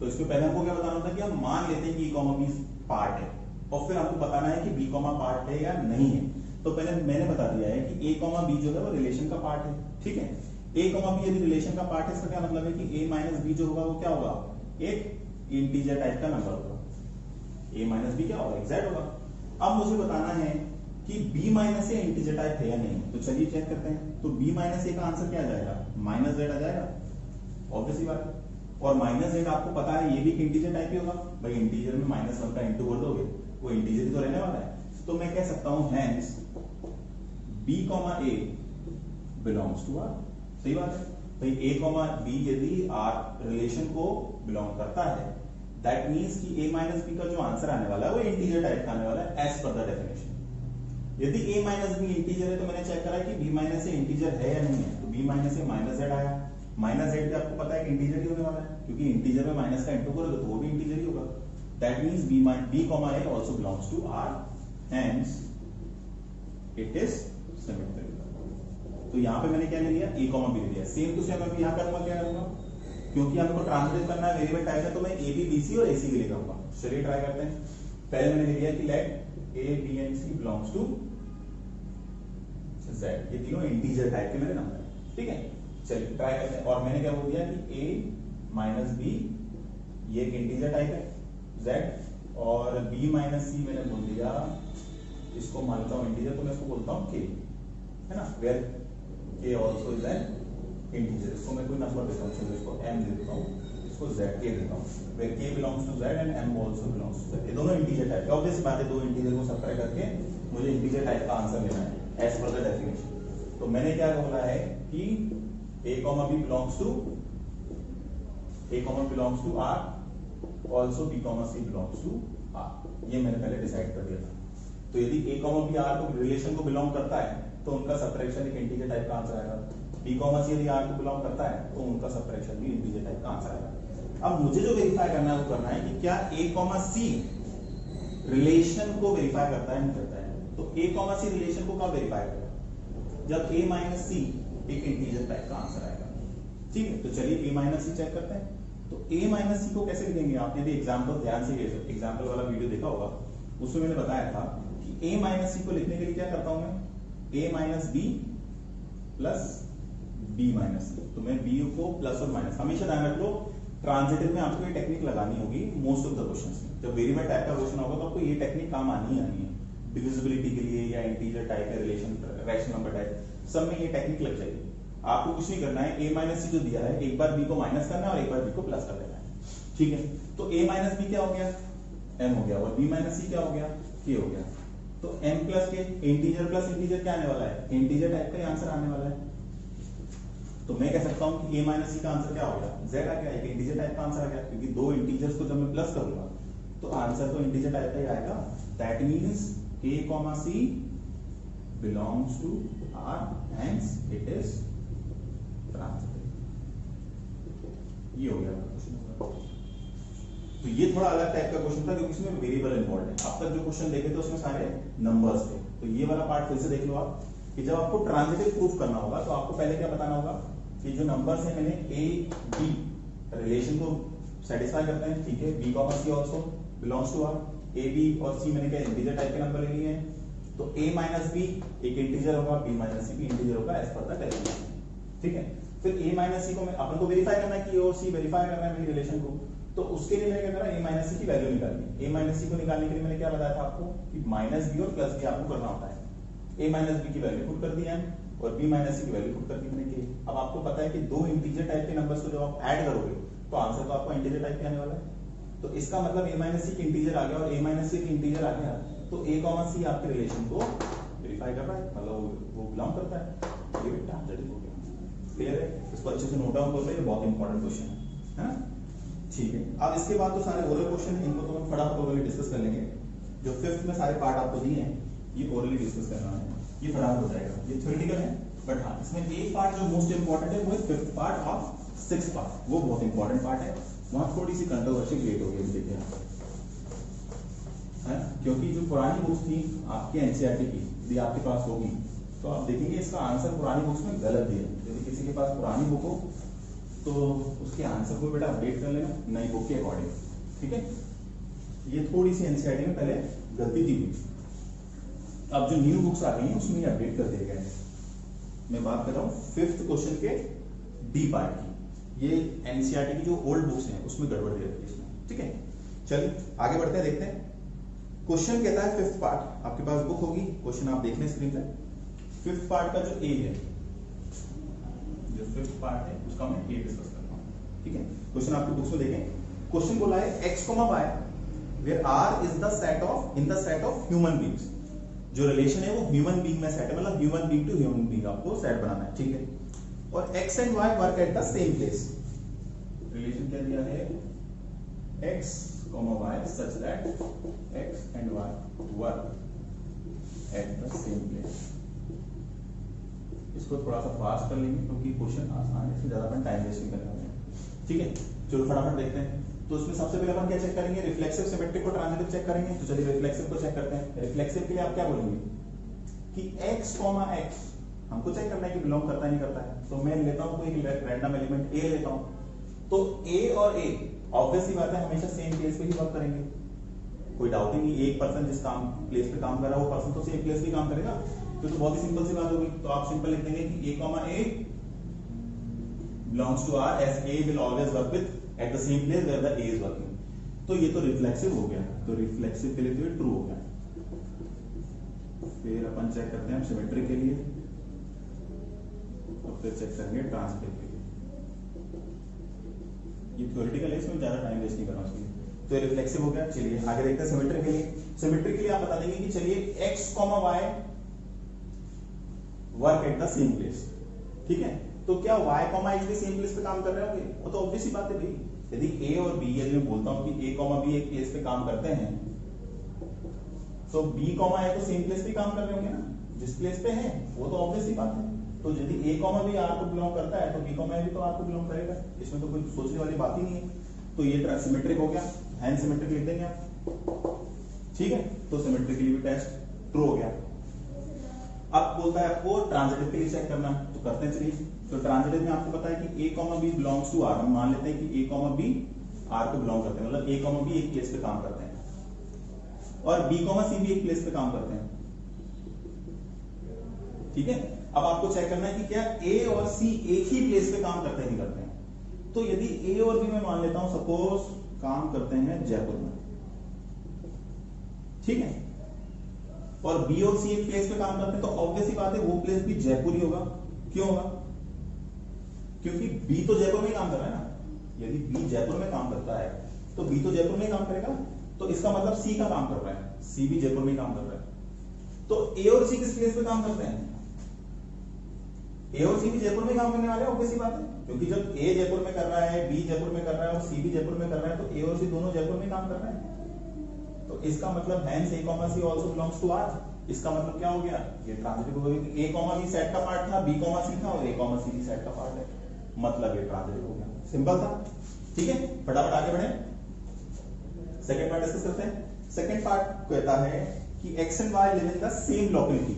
तो इसमें पहले हमको क्या बताना होता है कि हम मान लेते हैं कि a, b पार्ट है, और फिर हमको बताना है कि b, पार्ट है या नहीं है। तो पहले मैंने बता दिया है कि a, b जो है वो रिलेशन का पार्ट है। ठीक है, a, b यदि रिलेशन का पार्ट है, इसका क्या मतलब है कि a माइनस b जो होगा वो क्या होगा, एक इंटीजर टाइप का नंबर होगा। a माइनस b क्या होगा, एग्जैक्ट होगा। अब मुझे बताना है कि b minus a integer type है या नहीं। तो चलिए चेक करते हैं। तो b माइनस a का आंसर क्या आ जाएगा, माइनस z आ जाएगा, ऑब्वियस सी बात है। और माइनस z आपको पता है ये भी इंटीजर टाइप ही होगा। भाई इंटीजर में -1 का इंटू कर दोगे, वो इंटीजर ही तो रहने वाला है। तो मैं कह सकता हूं hence b, a belongs to r। सही बात है भाई, a, b यदि r रिलेशन को बिलोंग करता है, दैट मींस कि a माइनस b का जो आंसर आने वाला है वो इंटीजर टाइप का आने वाला है एज पर द डेफिनेशन। यदि a माइनस b इंटीजर है तो मैंने चेक करा कि b माइनस a इंटीजर है या नहीं है। तो b minus a minus z आया, माइनस जेड भी आपको पता है कि इंटीजर ही होने वाला है, क्योंकि इंटीजर में माइनस का इंटू करोगे तो वो भी इंटीजर ही होगा। That means b comma a also belongs to R, hence it is symmetrical। तो यहाँ पे मैंने क्या ले लिया, a comma b ले लिया। सेम टू सेम मैं यहाँ करूंगा, क्या करूंगा, क्योंकि हमको ट्रांसलेट करना है वेरिएबल टाइप है, तो मैं a b b c और a c के लिए करूंगा। चलिए ट्राई करते हैं। पहले मैंने ले लिया कि late a b and c belongs to z, ये तीनों इंटीजर टाइप के मेरे नंबर है, ठीक है। चलिए ट्राई करते हैं। और मैंने क्या बोल दिया कि a माइनस b ये एक इंटीजर टाइप है z, और b माइनस c मैंने बोल दिया, इसको मानता हूं इंटीजर, तो मैं इसको बोलता हूं k, है ना, where k also is an integer. इसको मैं कोई नंबर देता हूं, चलो इसको m दे देता हूं, इसको z k देता हूं, where k belongs to z and m also belongs to z। ये दोनों इंटीजर टाइप का, ऑब्वियस बात है, दो इंटीजर को सबट्रैक्ट करके मुझे इंटीजर टाइप का आंसर लेना है एज पर द डेफिनेशन। तो मैंने क्या बोला है कि a comma b belongs to R, also b comma c belongs to R, ये मैंने पहले डिसाइड कर दिया था। तो यदि a comma b R को रिलेशन को बिलोंग करता है तो उनका सबट्रैक्शन एक इंटीजर टाइप का आंसर आएगा, b comma c यदि R को बिलोंग करता है तो उनका सबट्रैक्शन भी इंटीजर टाइप का आंसर आएगा। अब मुझे जो वेरीफाई करना है वो करना है कि क्या a comma c रिलेशन को वेरीफाई करता है नहीं करता है। तो a comma c रिलेशन को कब वेरीफाई करेगा, जब a माइनस c एक इंटीजर टाइप का आंसर आएगा, ठीक है। तो चलिए a माइनस c चेक करते हैं। तो a माइनस c को कैसे लिखेंगे, आपने यदि एग्जांपल ध्यान से एग्जांपल वाला वीडियो देखा होगा, उसमें मैंने बताया था कि a माइनस c को लिखने के लिए क्या करता हूं मैं, a minus b plus b minus c। तो मैं b को प्लस और माइनस, हमेशा ध्यान रख लो ट्रांजिटिव में आपको ये टेक्निक लगानी होगी मोस्ट ऑफ द क्वेश्चंस में। जब वेरिएबल टाइप का क्वेश्चन होगा तो आपको ये टेक्निक काम आनी ही आनी है, डिविजिबिलिटी के लिए या इंटीजर टाइप या रिलेशन रैशनल नंबर टाइप, सब में ये टेक्निक लग जाएगी। आपको कुछ नहीं करना है, a माइनस c जो दिया है एक बार b को माइनस करना है और एक बार b को प्लस कर देना है, ठीक है। तो a माइनस b क्या हो गया, m हो गया, और b माइनस c क्या हो गया, k हो गया। तो m plus k, integer plus integer क्या आने वाला है, इंटीजर टाइप का आंसर आने वाला है। तो मैं कह सकता हूं कि a माइनस c का आंसर क्या हो गया, z आ गया, एक इंटीजर टाइप का आंसर आ गया, क्योंकि दो इंटीजर्स को जब मैं प्लस करूंगा तो आंसर तो इंटीजर टाइप का ही आएगा। That means a comma c belongs to R, hence it is transitive. ये हो गया क्वेश्चन। तो ये थोड़ा अलग टाइप का क्वेश्चन था क्योंकि इसमें वेरिएबल इन्वॉल्व है। अब तक जो क्वेश्चन देखे थे उसमें सारे नंबर्स थे। तो ये वाला पार्ट फिर से देख लो आप कि जब आपको ट्रांजिटिव प्रूफ करना होगा तो आपको पहले क्या बताना होगा कि जो नंबर्स हैं मैंने a b रिलेशन को सेटिस्फाई करते हैं, ठीक है। b comma c also belongs to R, a b और c मैंने क्या इंटीजर टाइप के नंबर ले लिए हैं। तो a माइनस b एक इंटीजर होगा, b माइनस c भी इंटीजर होगा एज पर द डेफिनेशन, ठीक है। फिर a माइनस c को मैं अपन को वेरीफाई करना है कि a और c वेरीफाई करना है मेरी रिलेशन को। तो उसके लिए मैंने क्या करा, a माइनस c की वैल्यू निकालनी। a माइनस c को निकालने के लिए मैंने क्या बताया था आपको कि माइनस b और प्लस b आपको करना होता है। a माइनस b की वैल्यू पुट कर दी है और b माइनस c की वैल्यू पुट कर दी मैंने k। अब आपको पता है कि दो इंटीजर टाइप के नंबर्स को जब आप ऐड करोगे तो आंसर तो आपका इंटीजर टाइप के आने वाला है। तो इसका मतलब a माइनस c की इंटीजर आ गया और a माइनस c की इंटीजर आ गया, तो a comma c आपके रिलेशन को वेरीफाई कर रहा है, मतलब वो बिलोंग करता है। ये ट्रांजिटिव हो गया, क्लियर है। इसको अच्छे से नोट डाउन कर लो, ये बहुत इंपॉर्टेंट क्वेश्चन है ना, ठीक है। अब इसके बाद तो सारे ओरल क्वेश्चन इनको तो हम फटाफट ओरली डिस्कस कर लेंगे। जो फिफ्थ में सारे पार्ट आपको दिए हैं ये ओरली डिस्कस करना है, ये फटाफट हो जाएगा। ये थ्योरेटिकल है बट हाँ इसमें एक पार्ट जो मोस्ट इंपॉर्टेंट है वो है fifth part of sixth part, वो बहुत इंपॉर्टेंट पार्ट है। वहां थोड़ी सी कंट्रोवर्सी क्रिएट हो गई, देखिए है, क्योंकि जो पुरानी बुक्स थी आपके एनसीईआरटी की यदि आपके पास होगी तो आप देखेंगे इसका आंसर पुरानी बुक्स में गलत दिया। यदि किसी के पास पुरानी बुक हो तो उसके आंसर को बेटा अपडेट कर लेना नई बुक के अकॉर्डिंग, ठीक है। ये थोड़ी सी एनसीईआरटी में पहले गलती थी, अब जो न्यू बुक्स आ गई हैं उसमें अपडेट कर दिए गए। मैं बात कर रहा हूँ फिफ्थ क्वेश्चन के डी पार्ट की। ये एनसीईआरटी की जो ओल्ड बुक्स हैं उसमें गड़बड़ दे रखी है इसमें, ठीक है। चलिए आगे बढ़ते हैं, देखते हैं। क्वेश्चन कहता है फिफ्थ पार्ट, आपके पास बुक होगी, क्वेश्चन आप देख लें स्क्रीन पे। फिफ्थ पार्ट का जो ए है, जो फिफ्थ पार्ट है उसका मैं ए डिस्कस करता हूं, ठीक है। क्वेश्चन आपकी बुक्स में देखें, क्वेश्चन बोला है x, y where r is the set of in the set of human beings। जो रिलेशन है वो ह्यूमन बीइंग में सेट है, मतलब human being to human being आपको सेट बनाना है, ठीक है। और x and y work at the same place. Relation क्या दिया है, x, y such that x and y work at the same place। इसको थोड़ा सा फास्ट कर लेंगे क्योंकि क्वेश्चन आसान है, इसमें ज्यादा अपन टाइम वेस्ट नहीं करने वाले हैं। ठीक है, चलो फटाफट देखते हैं। तो इसमें सबसे पहले अपन क्या चेक करेंगे, रिफ्लेक्सिव, सिमेट्रिक और ट्रांजिटिव चेक करेंगे। तो चलिए रिफ्लेक्सिव को चेक करते हैं। रिफ्लेक्सिव के लिए आप क्या बोलेंगे कि x, x हमको चेक करना है कि बिलोंग करता है नहीं करता है। तो मैं लेता हूं कोई रैंडम एलिमेंट a लेता हूं। तो a और a ऑब्वियस सी बात है हमेशा सेम प्लेस पे ही वर्क करेंगे, कोई डाउट ही नहीं। एक पर्सन जिस काम प्लेस पे काम कर रहा है वो पर्सन तो सेम प्लेस पे काम करेगा। तो बहुत ही सिंपल सी बात होगी। तो आप सिंपल लिख देंगे कि a, belongs to R as A will always work with at the same place where the A is working। तो ये तो रिफ्लेक्सिव हो गया। तो रिफ्लेक्सिव के लिए तो ये ट्रू हो गया। फिर अपन चेक करते हैं सिमेट्रिक के लिए, और फिर चेक करेंगे ट्रांजिटिव के लिए। ये थ्योरेटिकल है, इसमें ज्यादा टाइम वेस्ट नहीं करना चाहिए। तो रिफ्लेक्सिव हो गया। चलिए आगे देखते हैं सिमेट्रिक के लिए। सिमेट्रिक के लिए आप बता देंगे कि चलिए x, y work at the same place. ठीक है, तो क्या y, x भी सेम प्लेस पे काम कर रहे होंगे? वो तो ऑब्वियस ही बात है भाई। यदि a और b, यदि मैं बोलता हूं कि a, b एक प्लेस पे काम करते हैं, तो b, a तो सेम प्लेस पे काम कर रहे होंगे ना, जिस प्लेस पे है। वो तो ऑब्वियस ही बात है। तो यदि a, b R को बिलोंग करता है तो b, a भी तो R को बिलोंग करेगा। इसमें तो कोई सोचने वाली बात ही नहीं है। तो ये सिमेट्रिक हो गया, हैंड सिमेट्रिक लिख देंगे आप। ठीक है, तो सिमेट्रिक के लिए भी टेस्ट ट्रू हो गया। अब बोलता है आपको ट्रांजिटिव के लिए चेक करना, तो करते हैं। चलिए, तो ट्रांजिटिव में आपको पता है कि a, b belongs to R। हम मान लेते हैं कि a, b R को बिलोंग करते हैं, मतलब a, b एक प्लेस पे काम करते हैं, और b, c भी एक प्लेस पे काम करते हैं। ठीक है, अब आपको चेक करना है कि क्या a और c एक ही प्लेस पे काम करते हैं नहीं करते हैं। तो यदि a और b मैं मान लेता हूं सपोज काम करते हैं जयपुर में, ठीक है, और B और C एक प्लेस पे काम करते हैं, तो ऑब्वियस ही बात है वो प्लेस भी जयपुर ही होगा। क्यों होगा? क्योंकि B तो जयपुर में ही काम कर रहा है ना। यदि B जयपुर में काम करता है तो B तो जयपुर में ही काम करेगा। तो इसका मतलब C का काम कर रहा है, C भी जयपुर में ही काम कर रहा है। तो A और C किस प्लेस पे काम करते हैं? A और C भी जयपुर में काम करने वाले हैं, ऑब्वियस ही बात है। क्योंकि जब A जयपुर में कर रहा है, B जयपुर में कर रहा है और C भी जयपुर में कर रहा है, तो A और C दोनों जयपुर में काम कर रहे हैं। तो इसका मतलब hence A, C also belongs to R। इसका मतलब क्या हो गया? ये ट्रांजिटिव हो गया कि A, B सेट का पार्ट था, B, C था, और A, C भी सेट का पार्ट है, मतलब ये ट्रांजिटिव हो गया। सिंपल था। ठीक है, फटाफट आगे बढ़े, सेकंड पार्ट डिस्कस करते हैं। सेकंड पार्ट कहता है कि x and y live in the same locality.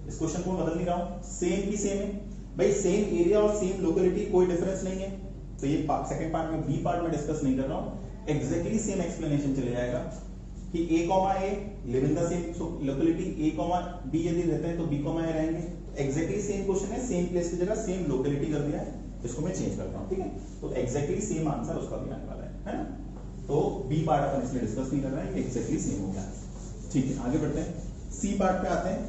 इस क्वेश्चन को बदल नहीं रहा हूं, सेम की सेम है भाई, सेम एरिया और सेम लोकेलिटी, कोई डिफरेंस नहीं है। तो ये सेकंड पार्ट में, बी पार्ट में डिस्कस नहीं कर रहा हूं, एग्जैक्टली सेम एक्सप्लेनेशन चले जाएगा कि a, live in the same locality, a, b यदि रहते हैं तो b, a रहेंगे। एग्जैक्टली सेम क्वेश्चन है, सेम प्लेस की जगह सेम लोकेलिटी कर दिया है, इसको मैं चेंज करता हूं। ठीक है, तो एग्जैक्टली सेम आंसर उसका भी आने वाला है ना। तो बी पार्ट अपन इसलिए डिस्कस नहीं कर रहे हैं, ये एग्जैक्टली सेम हो गया। ठीक है, आगे बढ़ते हैं, सी पार्ट पे आते हैं।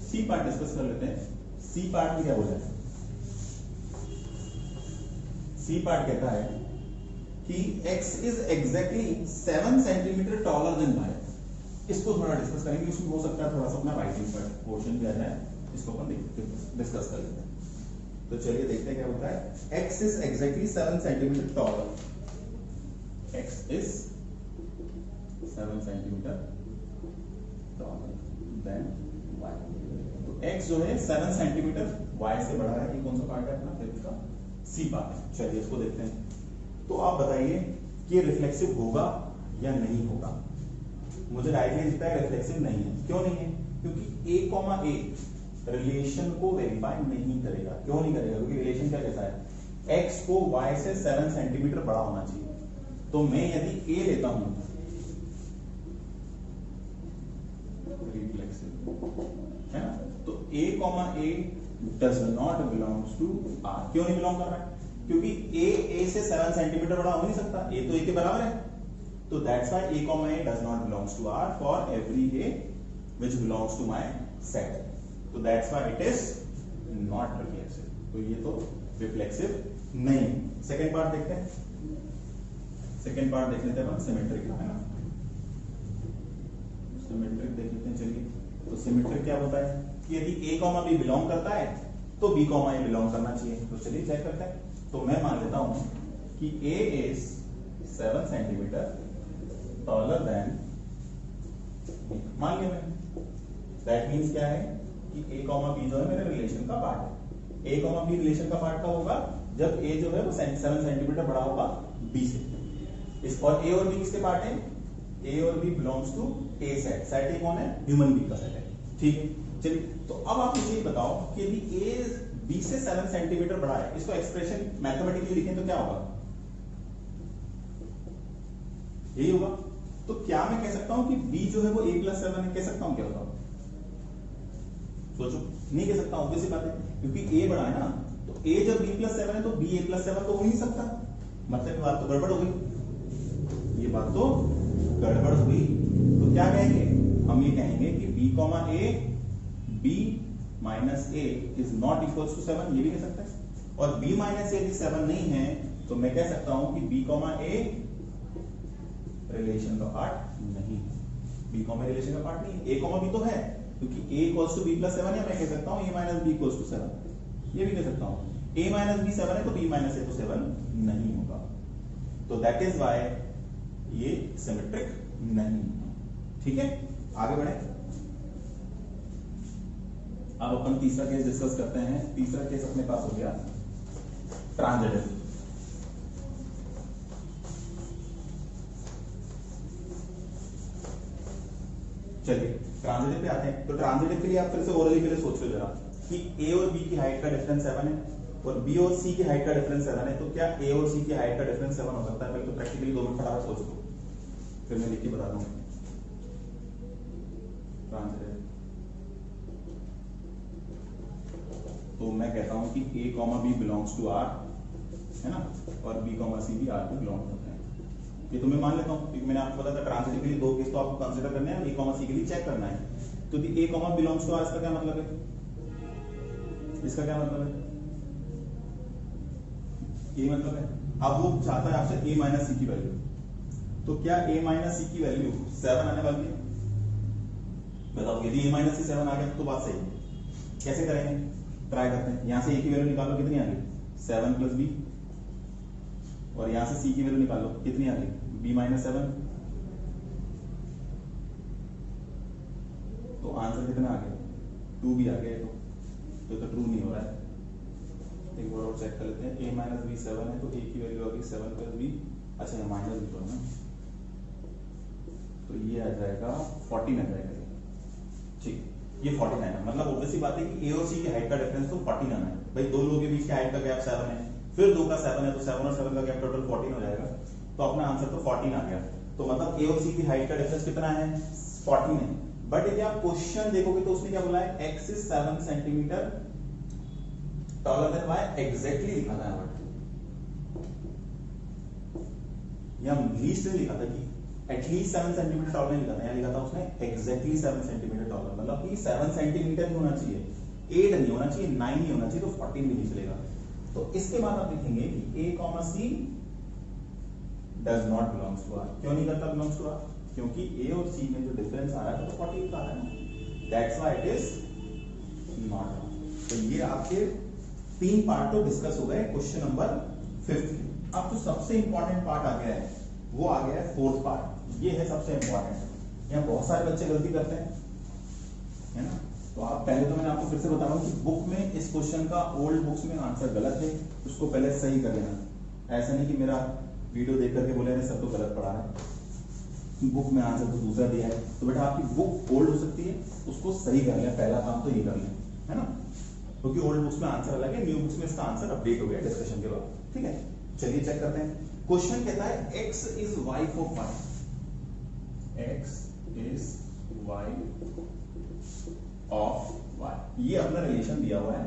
सी पार्ट डिस्कस कर लेते हैं। सी पार्ट में क्या बोला है? सी पार्ट कहता है कि x is exactly 7 centimetre taller than y। इसको थोड़ा डिस्कस करेंगे, इसमें हो सकता है थोड़ा सा अपना राइटिंग पर पोर्शन भी आ जाए, इसको अपन डिस्कस कर लेते हैं। तो चलिए देखते हैं क्या होता है। x is exactly 7 centimetre taller, x is 7 centimetre taller than y। तो x जो है 7 सेंटीमीटर y से बड़ा है। ये कौन सा पार्ट है अपना? फिफ्थ का सी पार्ट है। चलिए इसको देखते हैं। तो आप बताइए कि ये रिफ्लेक्सिव होगा या नहीं होगा? मुझे डायरेक्टली दिखता है रिफ्लेक्सिव नहीं है। क्यों नहीं है? क्योंकि a, रिलेशन को वेरीफाई नहीं करेगा। क्यों नहीं करेगा? क्योंकि रिलेशन क्या कहता है? x को y से 7 सेंटीमीटर बड़ा होना चाहिए। तो मैं यदि a लेता हूं, रिफ्लेक्सिव है ना, तो a, does not belongs to R। क्यों नहीं बिलोंग कर रहा है? क्योंकि a से 7 सेंटीमीटर बड़ा हो नहीं सकता, a तो a के बराबर है। तो that's why a, does not belongs to R for every a which belongs to my set। तो that's why it is not reflexive. तो ये तो रिफ्लेक्सिव नहीं। सेकंड पार्ट देखते हैं। सेकंड पार्ट देख लेते हैं अपन, सिमेट्रिक है ना। सिमेट्रिक देख लेते हैं। चलिए, तो सिमेट्रिक क्या होता है कि यदि a, b बिलोंग करता है तो b, a बिलोंग करना चाहिए। तो चलिए चेक करते हैं। तो मैं मान लेता हूं कि a is 7 centimetre taller than, मान लिया मैंने। दैट मींस क्या है कि a, b जो है मेरे रिलेशन का पार्ट है। ए कॉमा बी रिलेशन का पार्ट कब होगा, जब ए जो है वो 7 सेंटीमीटर बड़ा होगा बी से। इस और ए और बी किसके पार्ट है, ए और B belongs to A set. Set A कौन है, ह्यूमन बीइंग का सेट है, ठीक है। चलिए तो अब आप मुझे ये बताओ कि यदि ए बी से 7 सेंटीमीटर बड़ा है, इसको एक्सप्रेशन मैथमेटिकली लिखें तो क्या होगा, यही होगा। तो क्या मैं कह सकता हूं कि b जो है वो a + 7 है, कह सकता हूं क्या बताओ, सोचो, नहीं कह सकता, ऑब्वियस सी बात है, क्योंकि a बड़ा है ना, तो a जब b + 7 है तो b a + 7 तो हो ही नहीं सकता, मतलब ये बात तो गड़बड़ हो गई, ये बात तो गड़बड़ हो गई। तो क्या कहेंगे, हम ये कहेंगे कि b, a b - a is not equals to 7, ये भी कह सकते हैं। और b - a यदि 7 नहीं है तो मैं कह सकता हूं कि b, a रिलेशन का पार्ट नहीं है, b, a रिलेशन का पार्ट नहीं है। a, b तो है, क्योंकि a = b + 7 है, मैं कह सकता हूं a - b = 7, ये भी कह सकता हूं। a - b 7 है तो b - a तो 7 नहीं होगा, तो दैट इज व्हाई ये सिमेट्रिक नहीं है, ठीक है। आगे बढ़े, अब अपन तीसरा केस डिस्कस करते हैं। तीसरा केस अपने पास हो गया ट्रांजिटिव। चलिए ट्रांजिटिव पे आते हैं। तो ट्रांजिटिव के लिए आप फिर से ओरली पहले सोच लो जरा कि a और b की हाइट का डिफरेंस 7 है और b और c की हाइट का डिफरेंस 7 है, तो क्या a और c की हाइट का डिफरेंस 7 हो सकता है? पहले तो प्रैक्टिकली 2 मिनट फटाफट सोच लो, फिर मैं लिख के बता दूं। ट्रांजिटिव तो मैं कहता हूं कि a, b belongs to r, है ना, और b, c भी r को बिलोंग करते हैं। ये तो मैं मान लेता हूं, क्योंकि मैंने आपको बताया था ट्रांजिटिव के लिए 2 केस तो आपको कंसीडर करने हैं, a, c के लिए चेक करना है। तो a, बिलोंग्स टू r, इसका क्या मतलब है, इसका क्या मतलब है, ये मतलब है अब वो चाहता है आपसे a - c की वैल्यू, तो क्या a - c की वैल्यू 7 आने वाली है? बताओ, यदि a - c 7 आ गया तो बात सही है। कैसे करेंगे, ट्राई करते हैं। यहां से a की वैल्यू निकालो, कितनी आ गई, 7 + b, और यहां से c की वैल्यू निकालो, कितनी आ गई, b - 7, तो आंसर कितना आ गया, 2b आ गया। तो ट्रू नहीं हो रहा है। एक बार और चेक कर लेते हैं। a - b 7 है, तो a की वैल्यू आ गई 7 + b, अच्छा ये माइनस भी तो है ना, तो ये आ जाएगा 14 आ जाएगा, ठीक, ये 49 है। मतलब ऑब्वियसली बात है कि a और c की हाइट का डिफरेंस तो 14 आना है भाई, दो लोगों के बीच की हाइट का गैप 7 है, फिर 2 का 7 है, तो 7 और 7 का गैप टोटल 14 हो जाएगा, तो अपना आंसर तो 14 आ गया। तो मतलब a और c की हाइट का डिफरेंस कितना है, 14 है। बट यदि आप क्वेश्चन देखोगे तो उसने क्या बोला है, x is 7 centimetre taller than y, exactly लिखा था यहाँ लीस्ट नहीं लिखा था कि एटलीस्ट 7 सेंटीमीटर टॉलर नहीं लिखा था, यहाँ लिखा था उसने एग्जैक्टली 7 सेंटीमीटर टॉलर, मतलब कि 7 सेंटीमीटर ही होना चाहिए, 8 नहीं होना चाहिए, 9 नहीं होना चाहिए, तो 14 भी नहीं चलेगा। तो इसके बाद आप लिखेंगे कि a, c does not belongs to r। क्यों नहीं करता बिलोंग्स टू r? क्योंकि a और c में जो डिफरेंस आ रहा है तो 14 का आ रहा है ना, that's why it is not. तो ये आपके 3 पार्ट तो डिस्कस हो गए क्वेश्चन नंबर 5। अब जो सबसे इंपॉर्टेंट पार्ट आ गया है वो आ गया है 4th पार्ट, ये है सबसे इंपॉर्टेंट। यहाँ बहुत सारे बच्चे गलती करते हैं, है ना। तो आप पहले तो मैंने आपको फिर से बता रहा हूँ कि बुक में इस क्वेश्चन का ओल्ड बुक्स में आंसर गलत है, उसको पहले सही कर लेना। ऐसा नहीं कि मेरा वीडियो देख करके बोले सब तो गलत पढ़ा है, बुक में आंसर तो दूसरा दिया है, तो बेटा आपकी बुक ओल्ड हो सकती है, उसको सही कर लें, पहला काम तो ये कर लें, है ना, क्योंकि ओल्ड बुक्स में आंसर अलग है, न्यू बुक्स में इसका आंसर अपडेट हो गया डिस्कशन के बाद, ठीक है। चलिए चेक करते हैं। क्वेश्चन कहता है x is y for y, x is y of y, ये अपना रिलेशन दिया हुआ है।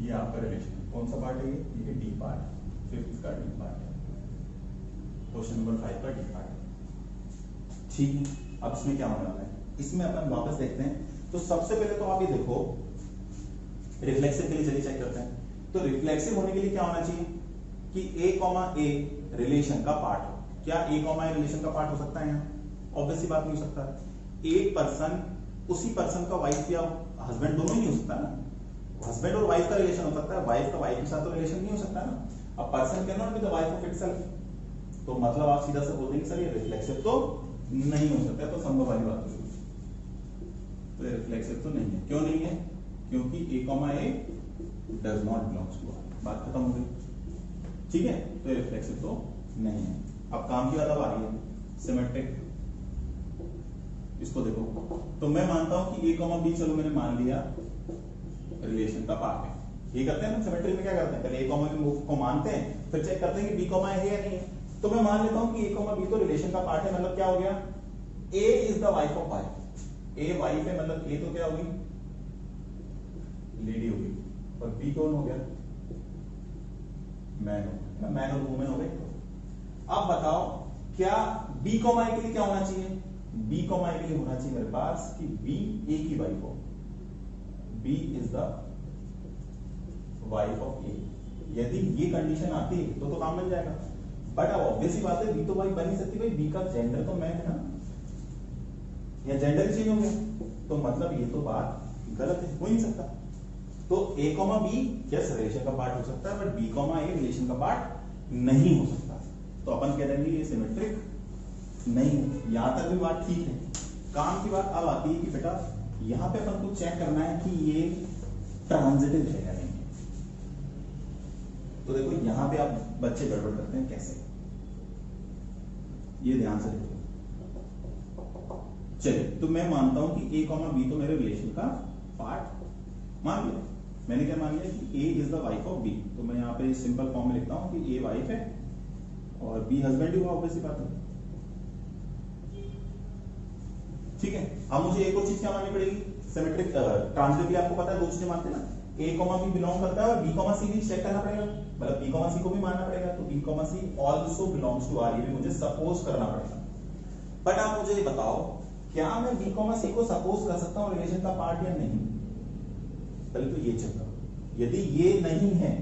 ये आपका रिलेशन कौन सा पार्ट है, ये डी पार्ट, 5th का डी पार्ट है, क्वेश्चन नंबर 5 का डी पार्ट है, ठीक है। अब इसमें क्या होने वाला है, इसमें अपन वापस देखते हैं। तो सबसे पहले तो आप ये देखो, रिफ्लेक्सिव के लिए चलिए चेक करते हैं। तो रिफ्लेक्सिव होने के लिए क्या होना चाहिए कि a, रिलेशन का पार्ट हो। क्या a, रिलेशन का पार्ट हो सकता है यहाँ? ऑब्वियसली बात नहीं हो सकता। एक पर्सन उसी पर्सन का वाइफ या हस्बैंड दोनों ही हो सकता है ना, हस्बैंड और वाइफ का रिलेशन हो सकता है, वाइफ का वाइफ के साथ तो रिलेशन नहीं हो सकता ना। अब person can not be the wife of itself, तो मतलब आप सीधा से बोल देंगे सर ये रिफ्लेक्सिव तो नहीं हो सकता है, तो संभव वाली बात होगी। तो रिफ्लेक्सिव तो नहीं है। क्यों नहीं है? क्योंकि a, a does not belongs to R। बात खत्म हो गई। ठीक है, तो रिफ्लेक्सिव तो नहीं है। अब काम की बात अब आ रही है सिमेट्रिक। इसको देखो, तो मैं मानता हूं कि a, b, चलो मैंने मान लिया रिलेशन का पार्ट है। ये करते हैं ना सिमेट्री में, क्या करते हैं, पहले a, b को मानते हैं, फिर चेक करते हैं कि b, है या नहीं है। तो मैं मान लेता हूं कि a, b तो रिलेशन का पार्ट है। मतलब क्या हो गया, a is the wife of y। a wife है, मतलब a तो क्या होगी, लेडी होगी, और b कौन हो गया, मैन हो गया, मैन और वुमेन हो गए। अब बताओ क्या b, के लिए क्या होना चाहिए, b, के लिए होना चाहिए मेरे पास कि b a की वाइफ हो, b is the wife of a। यदि ये कंडीशन आती है तो काम बन जाएगा। बट अब ऑब्वियस ही बात है, b तो वाइफ बन नहीं सकती भाई, b का जेंडर तो मैन है ना, या जेंडर चेंज हो गया, तो मतलब ये तो बात गलत है, हो नहीं सकता। तो a, b यस रिलेशन का पार्ट हो सकता है, बट b, a रिलेशन का पार्ट नहीं हो सकता। तो अपन कह देंगे ये सिमेट्रिक नहीं है। यहां तक भी बात ठीक है। काम की बात अब आती है कि बेटा यहां पे अपन को चेक करना है कि ये ट्रांजिटिव है या नहीं। तो देखो यहां पे आप बच्चे गड़बड़ करते हैं कैसे, ये ध्यान से देखो। चलिए, तो मैं मानता हूं कि a, b तो मेरे रिलेशन का पार्ट मान लिया। मैंने क्या मान लिया कि a is the wife of b। तो मैं यहां पे सिंपल फॉर्म में लिखता हूं कि a वाइफ है और b हस्बैंड ही हुआ, ऑब्वियस सी बात है। ठीक है, अब मुझे एक और चीज क्या माननी पड़ेगी, सिमेट्रिक ट्रांजिटिव के लिए आपको पता है दो चीजें मानते हैं ना, a, b बिलोंग करता है और b, c भी चेक करना पड़ेगा। मतलब b, c को भी मानना पड़ेगा। तो b, c also belongs to R, ये भी मुझे सपोज करना पड़ेगा। बट आप मुझे बताओ क्या मैं b, c को सपोज कर सकता हूं रिलेशन का पार्ट या नहीं। पहले तो ये चेक करो, यदि ये नहीं है,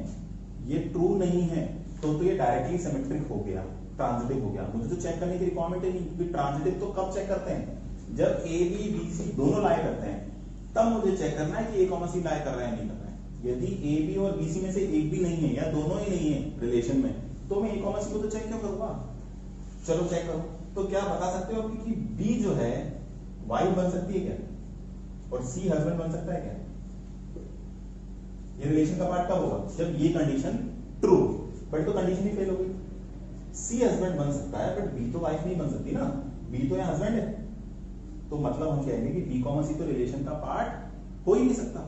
ये ट्रू नहीं है, तो ये डायरेक्टली सिमेट्रिक हो गया, ट्रांजिटिव हो गया। मुझे तो चेक करने की रिक्वायरमेंट ही नहीं, क्योंकि ट्रांजिटिव तो कब चेक करते हैं, जब a, b, c दोनों लाए करते हैं, तब मुझे चेक करना है कि a, c लाए कर रहे हैं नहीं कर रहे हैं। यदि a, b और b, c में से एक भी नहीं है या दोनों ही नहीं है रिलेशन में, तो मैं a, c को तो चेक क्यों करूंगा। चलो चेक करो। तो क्या बता सकते हो कि b जो है वाइफ बन सकती है क्या, और c हस्बैंड बन सकता है क्या। ये रिलेशन का पार्ट कब होगा, जब ये कंडीशन ट्रू। बट तो कंडीशन ही फेल हो गई। c हस्बैंड बन सकता है बट b तो वाइफ नहीं बन सकती ना, b तो यहाँ हस्बैंड है। तो मतलब हम कहेंगे कि b, c तो रिलेशन का पार्ट हो ही नहीं सकता।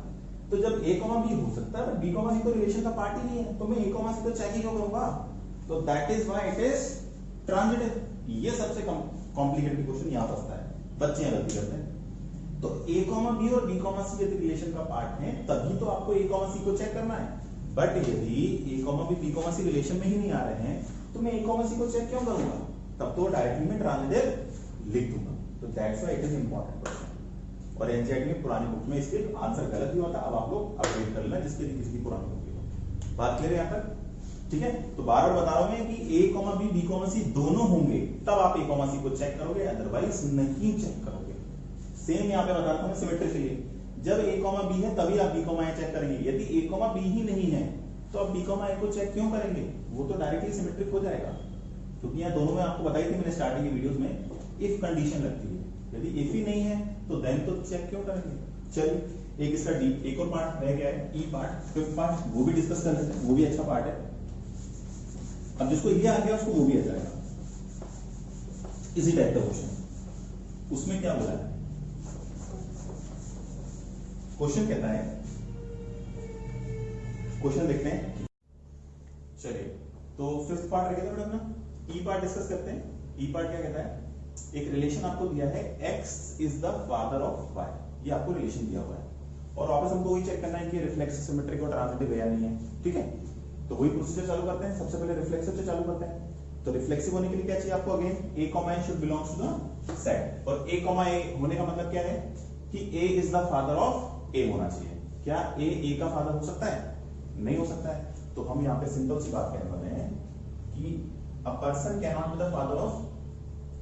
तो जब a, b हो सकता है बट b, c तो रिलेशन का पार्ट ही नहीं है, तो मैं a, c तो चेक ही क्यों करूंगा। तो that is why it is transitive. ये सबसे कॉम्प्लिकेटेड क्वेश्चन यहाँ फंसता है, बच्चे यहाँ गलती करते हैं। तो a, b और b, c यदि रिलेशन का पार्ट है तभी तो आपको a, c को चेक करना है। बट यदि a, b, c रिलेशन में ही नहीं आ रहे हैं, तो मैं a, c को चेक क्यों करूंगा। तब तो डायरेक्टली मैं ट्रांजिटिव लिख दूंगा। तो that's why it is important question. और एनसीईआरटी में पुरानी बुक में इसके आंसर गलत ही होता, अब आप लोग अपडेट कर लेना जिसके लिए किसी की पुरानी बुक हो। बात क्लियर है यहाँ तक, ठीक है। तो बार बार बता रहा हूं मैं कि a, b, c दोनों होंगे तब आप a, c को चेक करोगे, अदरवाइज नहीं चेक करोगे। सेम यहाँ पे बता रहा हूं मैं सिमेट्री के लिए, जब a, b है तभी आप b, a चेक करेंगे। यदि a, b ही नहीं है तो आप b, a को चेक क्यों करेंगे, वो तो डायरेक्टली सिमेट्रिक हो जाएगा। क्योंकि यहाँ दोनों में आपको बताई थी मैंने स्टार्टिंग के वीडियोस में, इफ कंडीशन लगती है। यदि इफ ही नहीं है तो देन तो चेक क्यों करेंगे। चलिए एक इसका डी, एक और पार्ट रह गया है ई पार्ट, फिफ्थ पार्ट, वो भी डिस्कस कर लेते हैं, वो भी अच्छा पार्ट है। अब जिसको ये आ गया उसको वो भी आ जाएगा। इसी टाइप का क्वेश्चन, उसमें क्या बोला है, क्वेश्चन कहता है, क्वेश्चन देखते हैं। चलिए तो फिफ्थ पार्ट रह गया था अपना, ई पार्ट डिस्कस करते हैं। ई पार्ट क्या कहता है, एक रिलेशन आपको दिया है x is the father of y, ये आपको रिलेशन दिया हुआ है और वापस हमको वही चेक करना है कि रिफ्लेक्सिव, सिमेट्रिक और ट्रांजिटिव है या नहीं है। ठीक है, तो वही प्रोसीजर चालू करते हैं। सबसे पहले रिफ्लेक्सिव से चालू करते हैं। तो रिफ्लेक्सिव होने के लिए क्या चाहिए आपको, again a, should belongs to the set. और a, होने का मतलब क्या है कि a is the father of a होना चाहिए। क्या a का फादर हो सकता है, नहीं हो सकता है। तो हम यहाँ पे सिंपल सी बात कहने वाले हैं कि a person can not be the father of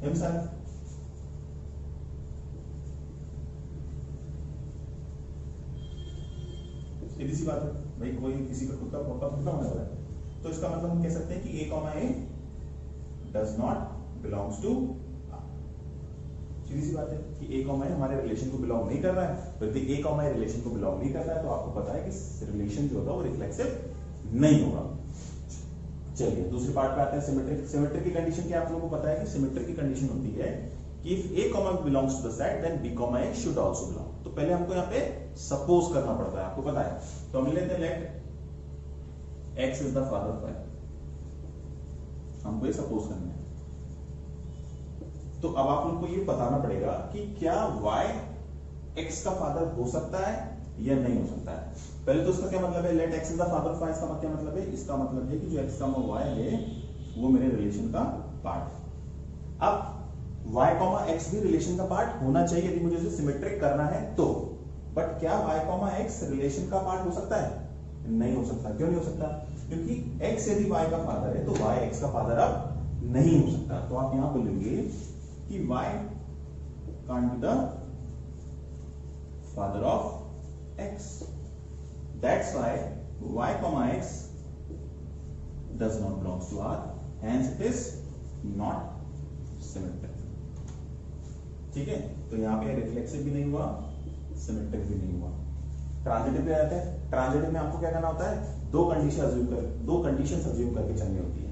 himself. सीधी सी बात है भाई, कोई किसी का खुद का होने वाला है। तो इसका मतलब हम कह सकते हैं कि a, does not belongs to. सीधी सी बात है कि ए कॉमा ए हमारे रिलेशन को बिलोंग नहीं कर रहा है, तो यदि ए कॉमा ए रिलेशन को बिलोंग नहीं कर रहा है तो आपको पता है कि रिलेशन जो होगा वो रिफ्लेक्सिव नहीं होगा। चलिए दूसरी पार्ट पे आते हैं, सिमेट्रिक। सिमेट्रिक की कंडीशन क्या आप लोगों को पता है कि सिमेट्रिक की कंडीशन होती है कि if A comma belongs to the set then B comma A should also belong. तो पहले हमको यहाँ पे सपोज करना पड़ता है, आपको पता है। तो हम लेते हैं let X is the father of Y, हमको ये सपोज करना है। तो अब आप लोग को ये बताना पड़ेगा कि क्या y x का फादर हो सकता है या नहीं हो सकता है। पहले तो इसका क्या मतलब है, let x is the father of y, इसका क्या मतलब है, इसका मतलब है कि जो x कॉमा y है वो मेरे रिलेशन का पार्ट है। अब y कॉमा x भी रिलेशन का पार्ट होना चाहिए यदि मुझे इसे सिमेट्रिक करना है तो, बट क्या y कॉमा x रिलेशन का पार्ट हो सकता है, नहीं हो सकता। क्यों नहीं हो सकता, क्योंकि x यदि y का फादर है तो y x का फादर अब नहीं हो सकता। तो आप यहां बोलेंगे कि y can't be the father of x. That's why y comma x does not belongs to R. Hence it is not symmetric. ठीक है, तो यहाँ पे रिफ्लेक्सिव भी नहीं हुआ, सिमेट्रिक भी नहीं हुआ। ट्रांजिटिव पे आते हैं। ट्रांजिटिव में आपको क्या करना होता है, दो कंडीशन अज्यूम करके चलनी होती है।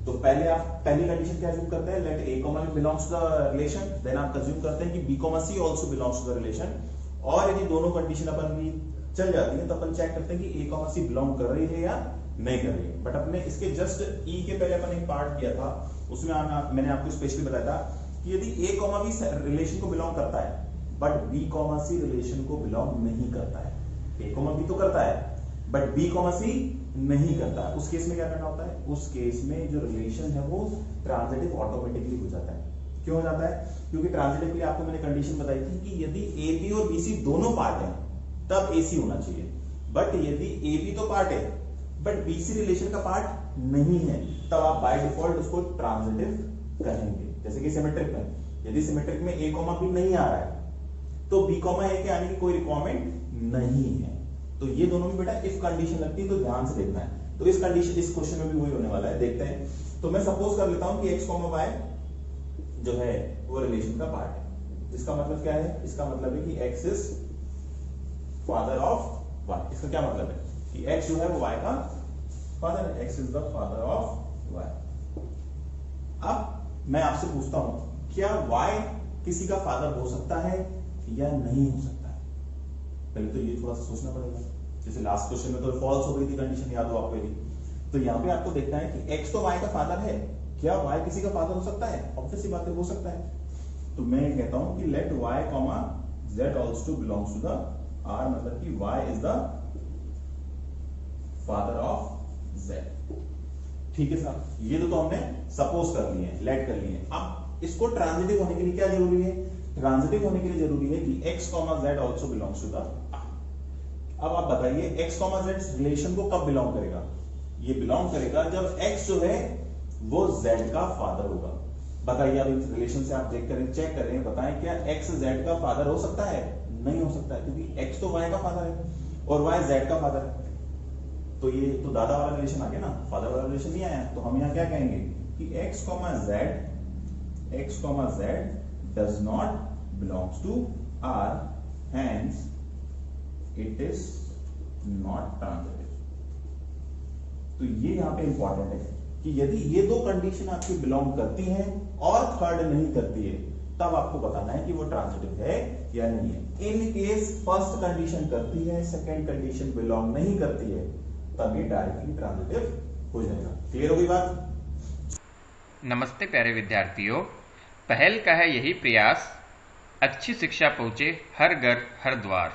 तो पहले आप पहली कंडीशन क्या अज्यूम करते हैं, let A comma belongs to the relation, then आप अज्यूम करते हैं कि B comma C also belongs to the relation. और यदि दोनों कंडीशन अपन भी चल जाती है तो अपन चेक करते हैं कि ए कॉमा सी बिलोंग कर रही है या नहीं कर रही है। बट अपने इसके जस्ट ई के पहले अपन एक पार्ट किया था, उसमें मैंने आपको स्पेशली बताया था कि यदि ए कॉमा बी रिलेशन को बिलोंग करता है but B comma C relation को बिलोंग नहीं करता है, ए कॉमा बी तो करता है बट बी कॉमा सी नहीं करता है, उस केस में क्या करना होता है, उस केस में जो रिलेशन है वो ट्रांजिटिव ऑटोमेटिकली हो जाता है। क्यों हो जाता है, क्योंकि ट्रांजिटिव के लिए आपको मैंने कंडीशन बताई थी कि यदि ए बी और बी सी दोनों पार्ट हैं तब ए सी होना चाहिए। बट यदि ए बी तो पार्ट है बट बी सी रिलेशन का पार्ट नहीं है तब आप बाय डिफॉल्ट उसको ट्रांजिटिव कहेंगे। जैसे कि सिमेट्रिक में, यदि सिमेट्रिक में ए कॉमा बी नहीं आ रहा है तो बी कॉमा ए के आने की कोई रिक्वायरमेंट नहीं है। तो ये दोनों में बेटा इफ कंडीशन लगती है तो ध्यान से देखना है। तो इस कंडीशन इस क्वेश्चन में भी वही होने वाला है, देखते हैं। तो मैं सपोज कर लेता हूं कि x कॉमा y जो है वो रिलेशन का पार्ट है। इसका मतलब क्या है, इसका मतलब है कि x is father of y। इसका क्या मतलब है कि x जो है वो y का फादर है, x is the father of y। अब मैं आपसे पूछता हूं क्या y किसी का फादर हो सकता है या नहीं हो सकता है। पहले तो ये थोड़ा सा सोचना पड़ेगा। जैसे लास्ट क्वेश्चन में तो फॉल्स हो गई थी कंडीशन, याद हो आपको यदि, तो यहाँ पे आपको देखना है कि x तो y का फादर है, क्या y किसी का फादर हो सकता है, ऑब्वियस सी बात है हो सकता है। तो मैं कहता हूं कि let y comma z also belongs to the R, मतलब कि y is the father of z। ठीक है साहब, ये तो हमने सपोज कर लिए हैं, लेट कर लिए हैं। अब इसको ट्रांजिटिव होने के लिए क्या जरूरी है, ट्रांजिटिव होने के लिए जरूरी है कि x z also belongs to the R। अब आप बताइए x z रिलेशन को कब बिलोंग करेगा, ये बिलोंग करेगा जब x जो है वो z का फादर होगा। बताइए, अब इस रिलेशन से आप चेक करें, बताएं क्या x z का फादर हो सकता है, नहीं हो सकता है, क्योंकि x तो y का फादर है और y z का फादर है। तो ये तो दादा वाला रिलेशन आ गया ना, फादर वाला रिलेशन नहीं आया। तो हम यहाँ क्या कहेंगे कि x z does not belongs to R, hence it is not transitive। तो ये यहाँ पे इंपॉर्टेंट है कि यदि ये दो कंडीशन आपकी बिलोंग करती हैं और थर्ड नहीं करती है तब आपको बताना है कि वो ट्रांजिटिव है या नहीं है। इन केस फर्स्ट कंडीशन करती है, सेकंड कंडीशन बिलोंग नहीं करती है, तब ये डायरेक्टली ट्रांजिटिव हो जाएगा। क्लियर हो गई बात। नमस्ते प्यारे विद्यार्थियों, पहल का है यही प्रयास, अच्छी शिक्षा पहुंचे हर घर हर द्वार।